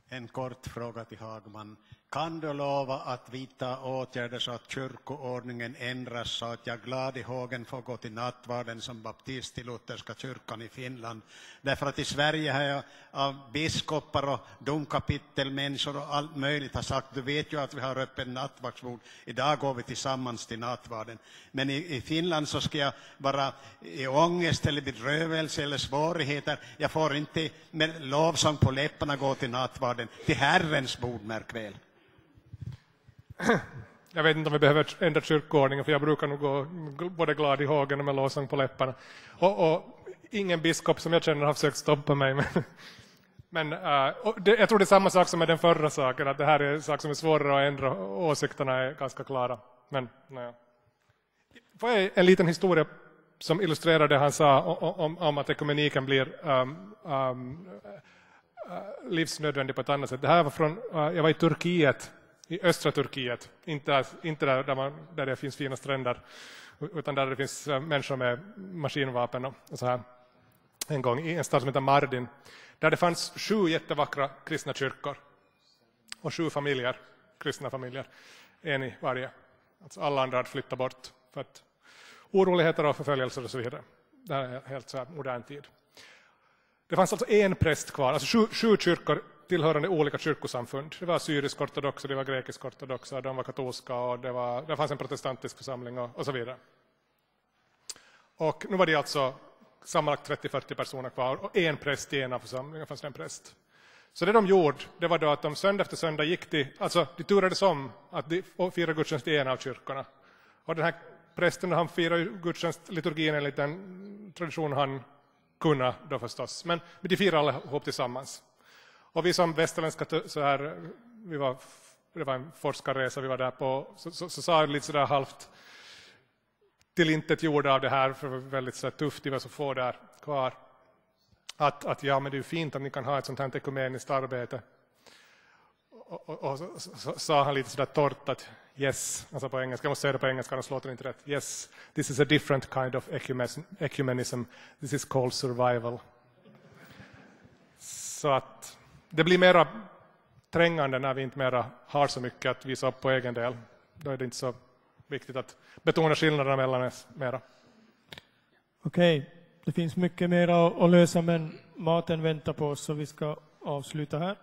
En kort fråga till Hagman. Kan du lova att vidta åtgärder så att kyrkoordningen ändras så att jag glad i hågen får gå till nattvarden som baptist i lutherska kyrkan i Finland? Därför att i Sverige har jag av biskopar och domkapitelmänniskor och allt möjligt har sagt, du vet ju att vi har öppen nattvardsbord. Idag går vi tillsammans till nattvarden. Men i Finland så ska jag vara i ångest eller bedrövelse eller svårigheter. Jag får inte med lovsång på läpparna gå till nattvarden. Till Herrens bord, märk väl. Jag vet inte om vi behöver ändra kyrkoordningen, för jag brukar nog gå både glad i hågen och med lovsång på läpparna. Och ingen biskop som jag känner har försökt stoppa mig. Men jag tror det är samma sak som med den förra saken, att det här är en sak som är svårare att ändra. Åsikterna är ganska klara. Men nej. Får jag en liten historia som illustrerar det han sa om att ekumeniken blir livsnödvändig på ett annat sätt. Det här var från, jag var i Turkiet, i östra Turkiet, inte där det finns fina stränder, utan där det finns människor med maskinvapen och så här. En gång i en stad som heter Mardin, där det fanns 7 jättevackra kristna kyrkor och 7 familjer, kristna familjer, en i varje. Alltså alla andra hade flyttat bort för att oroligheter och förföljelser och så vidare. Det här är helt så här modern tid. Det fanns alltså en präst kvar, alltså 7 kyrkor tillhörande olika kyrkosamfund. Det var syrisk-ortodoxa, det var grekisk-ortodoxa, de var katolska och det fanns en protestantisk församling och så vidare. Och nu var de alltså sammanlagt 30-40 personer kvar och en präst i ena församlingen, fanns det en präst. Så det de gjorde, det var då att de söndag efter söndag gick de turades om att de firade gudstjänst i en av kyrkorna. Och den här prästen, han firade gudstjänstliturgin enligt den tradition han kunde då förstås. Men de firade alla ihop tillsammans. Och vi som västerländska det var en forskarresa vi var där på, så sa jag lite sådär halvt till intet gjorda av det här, för det var väldigt så tufft, det var så få där kvar. Att ja, men det är ju fint att ni kan ha ett sånt här ekumeniskt arbete. Och så sa han lite sådär torrt att yes, alltså på engelska, jag måste säga det på engelska, annars låter det inte rätt. Yes, this is a different kind of ecumenism. This is called survival. Så att det blir mera trängande när vi inte mera har så mycket att visa upp på egen del. Då är det inte så viktigt att betona skillnaderna mellan oss mera. Okej, det finns mycket mer att lösa, men maten väntar på oss, så vi ska avsluta här.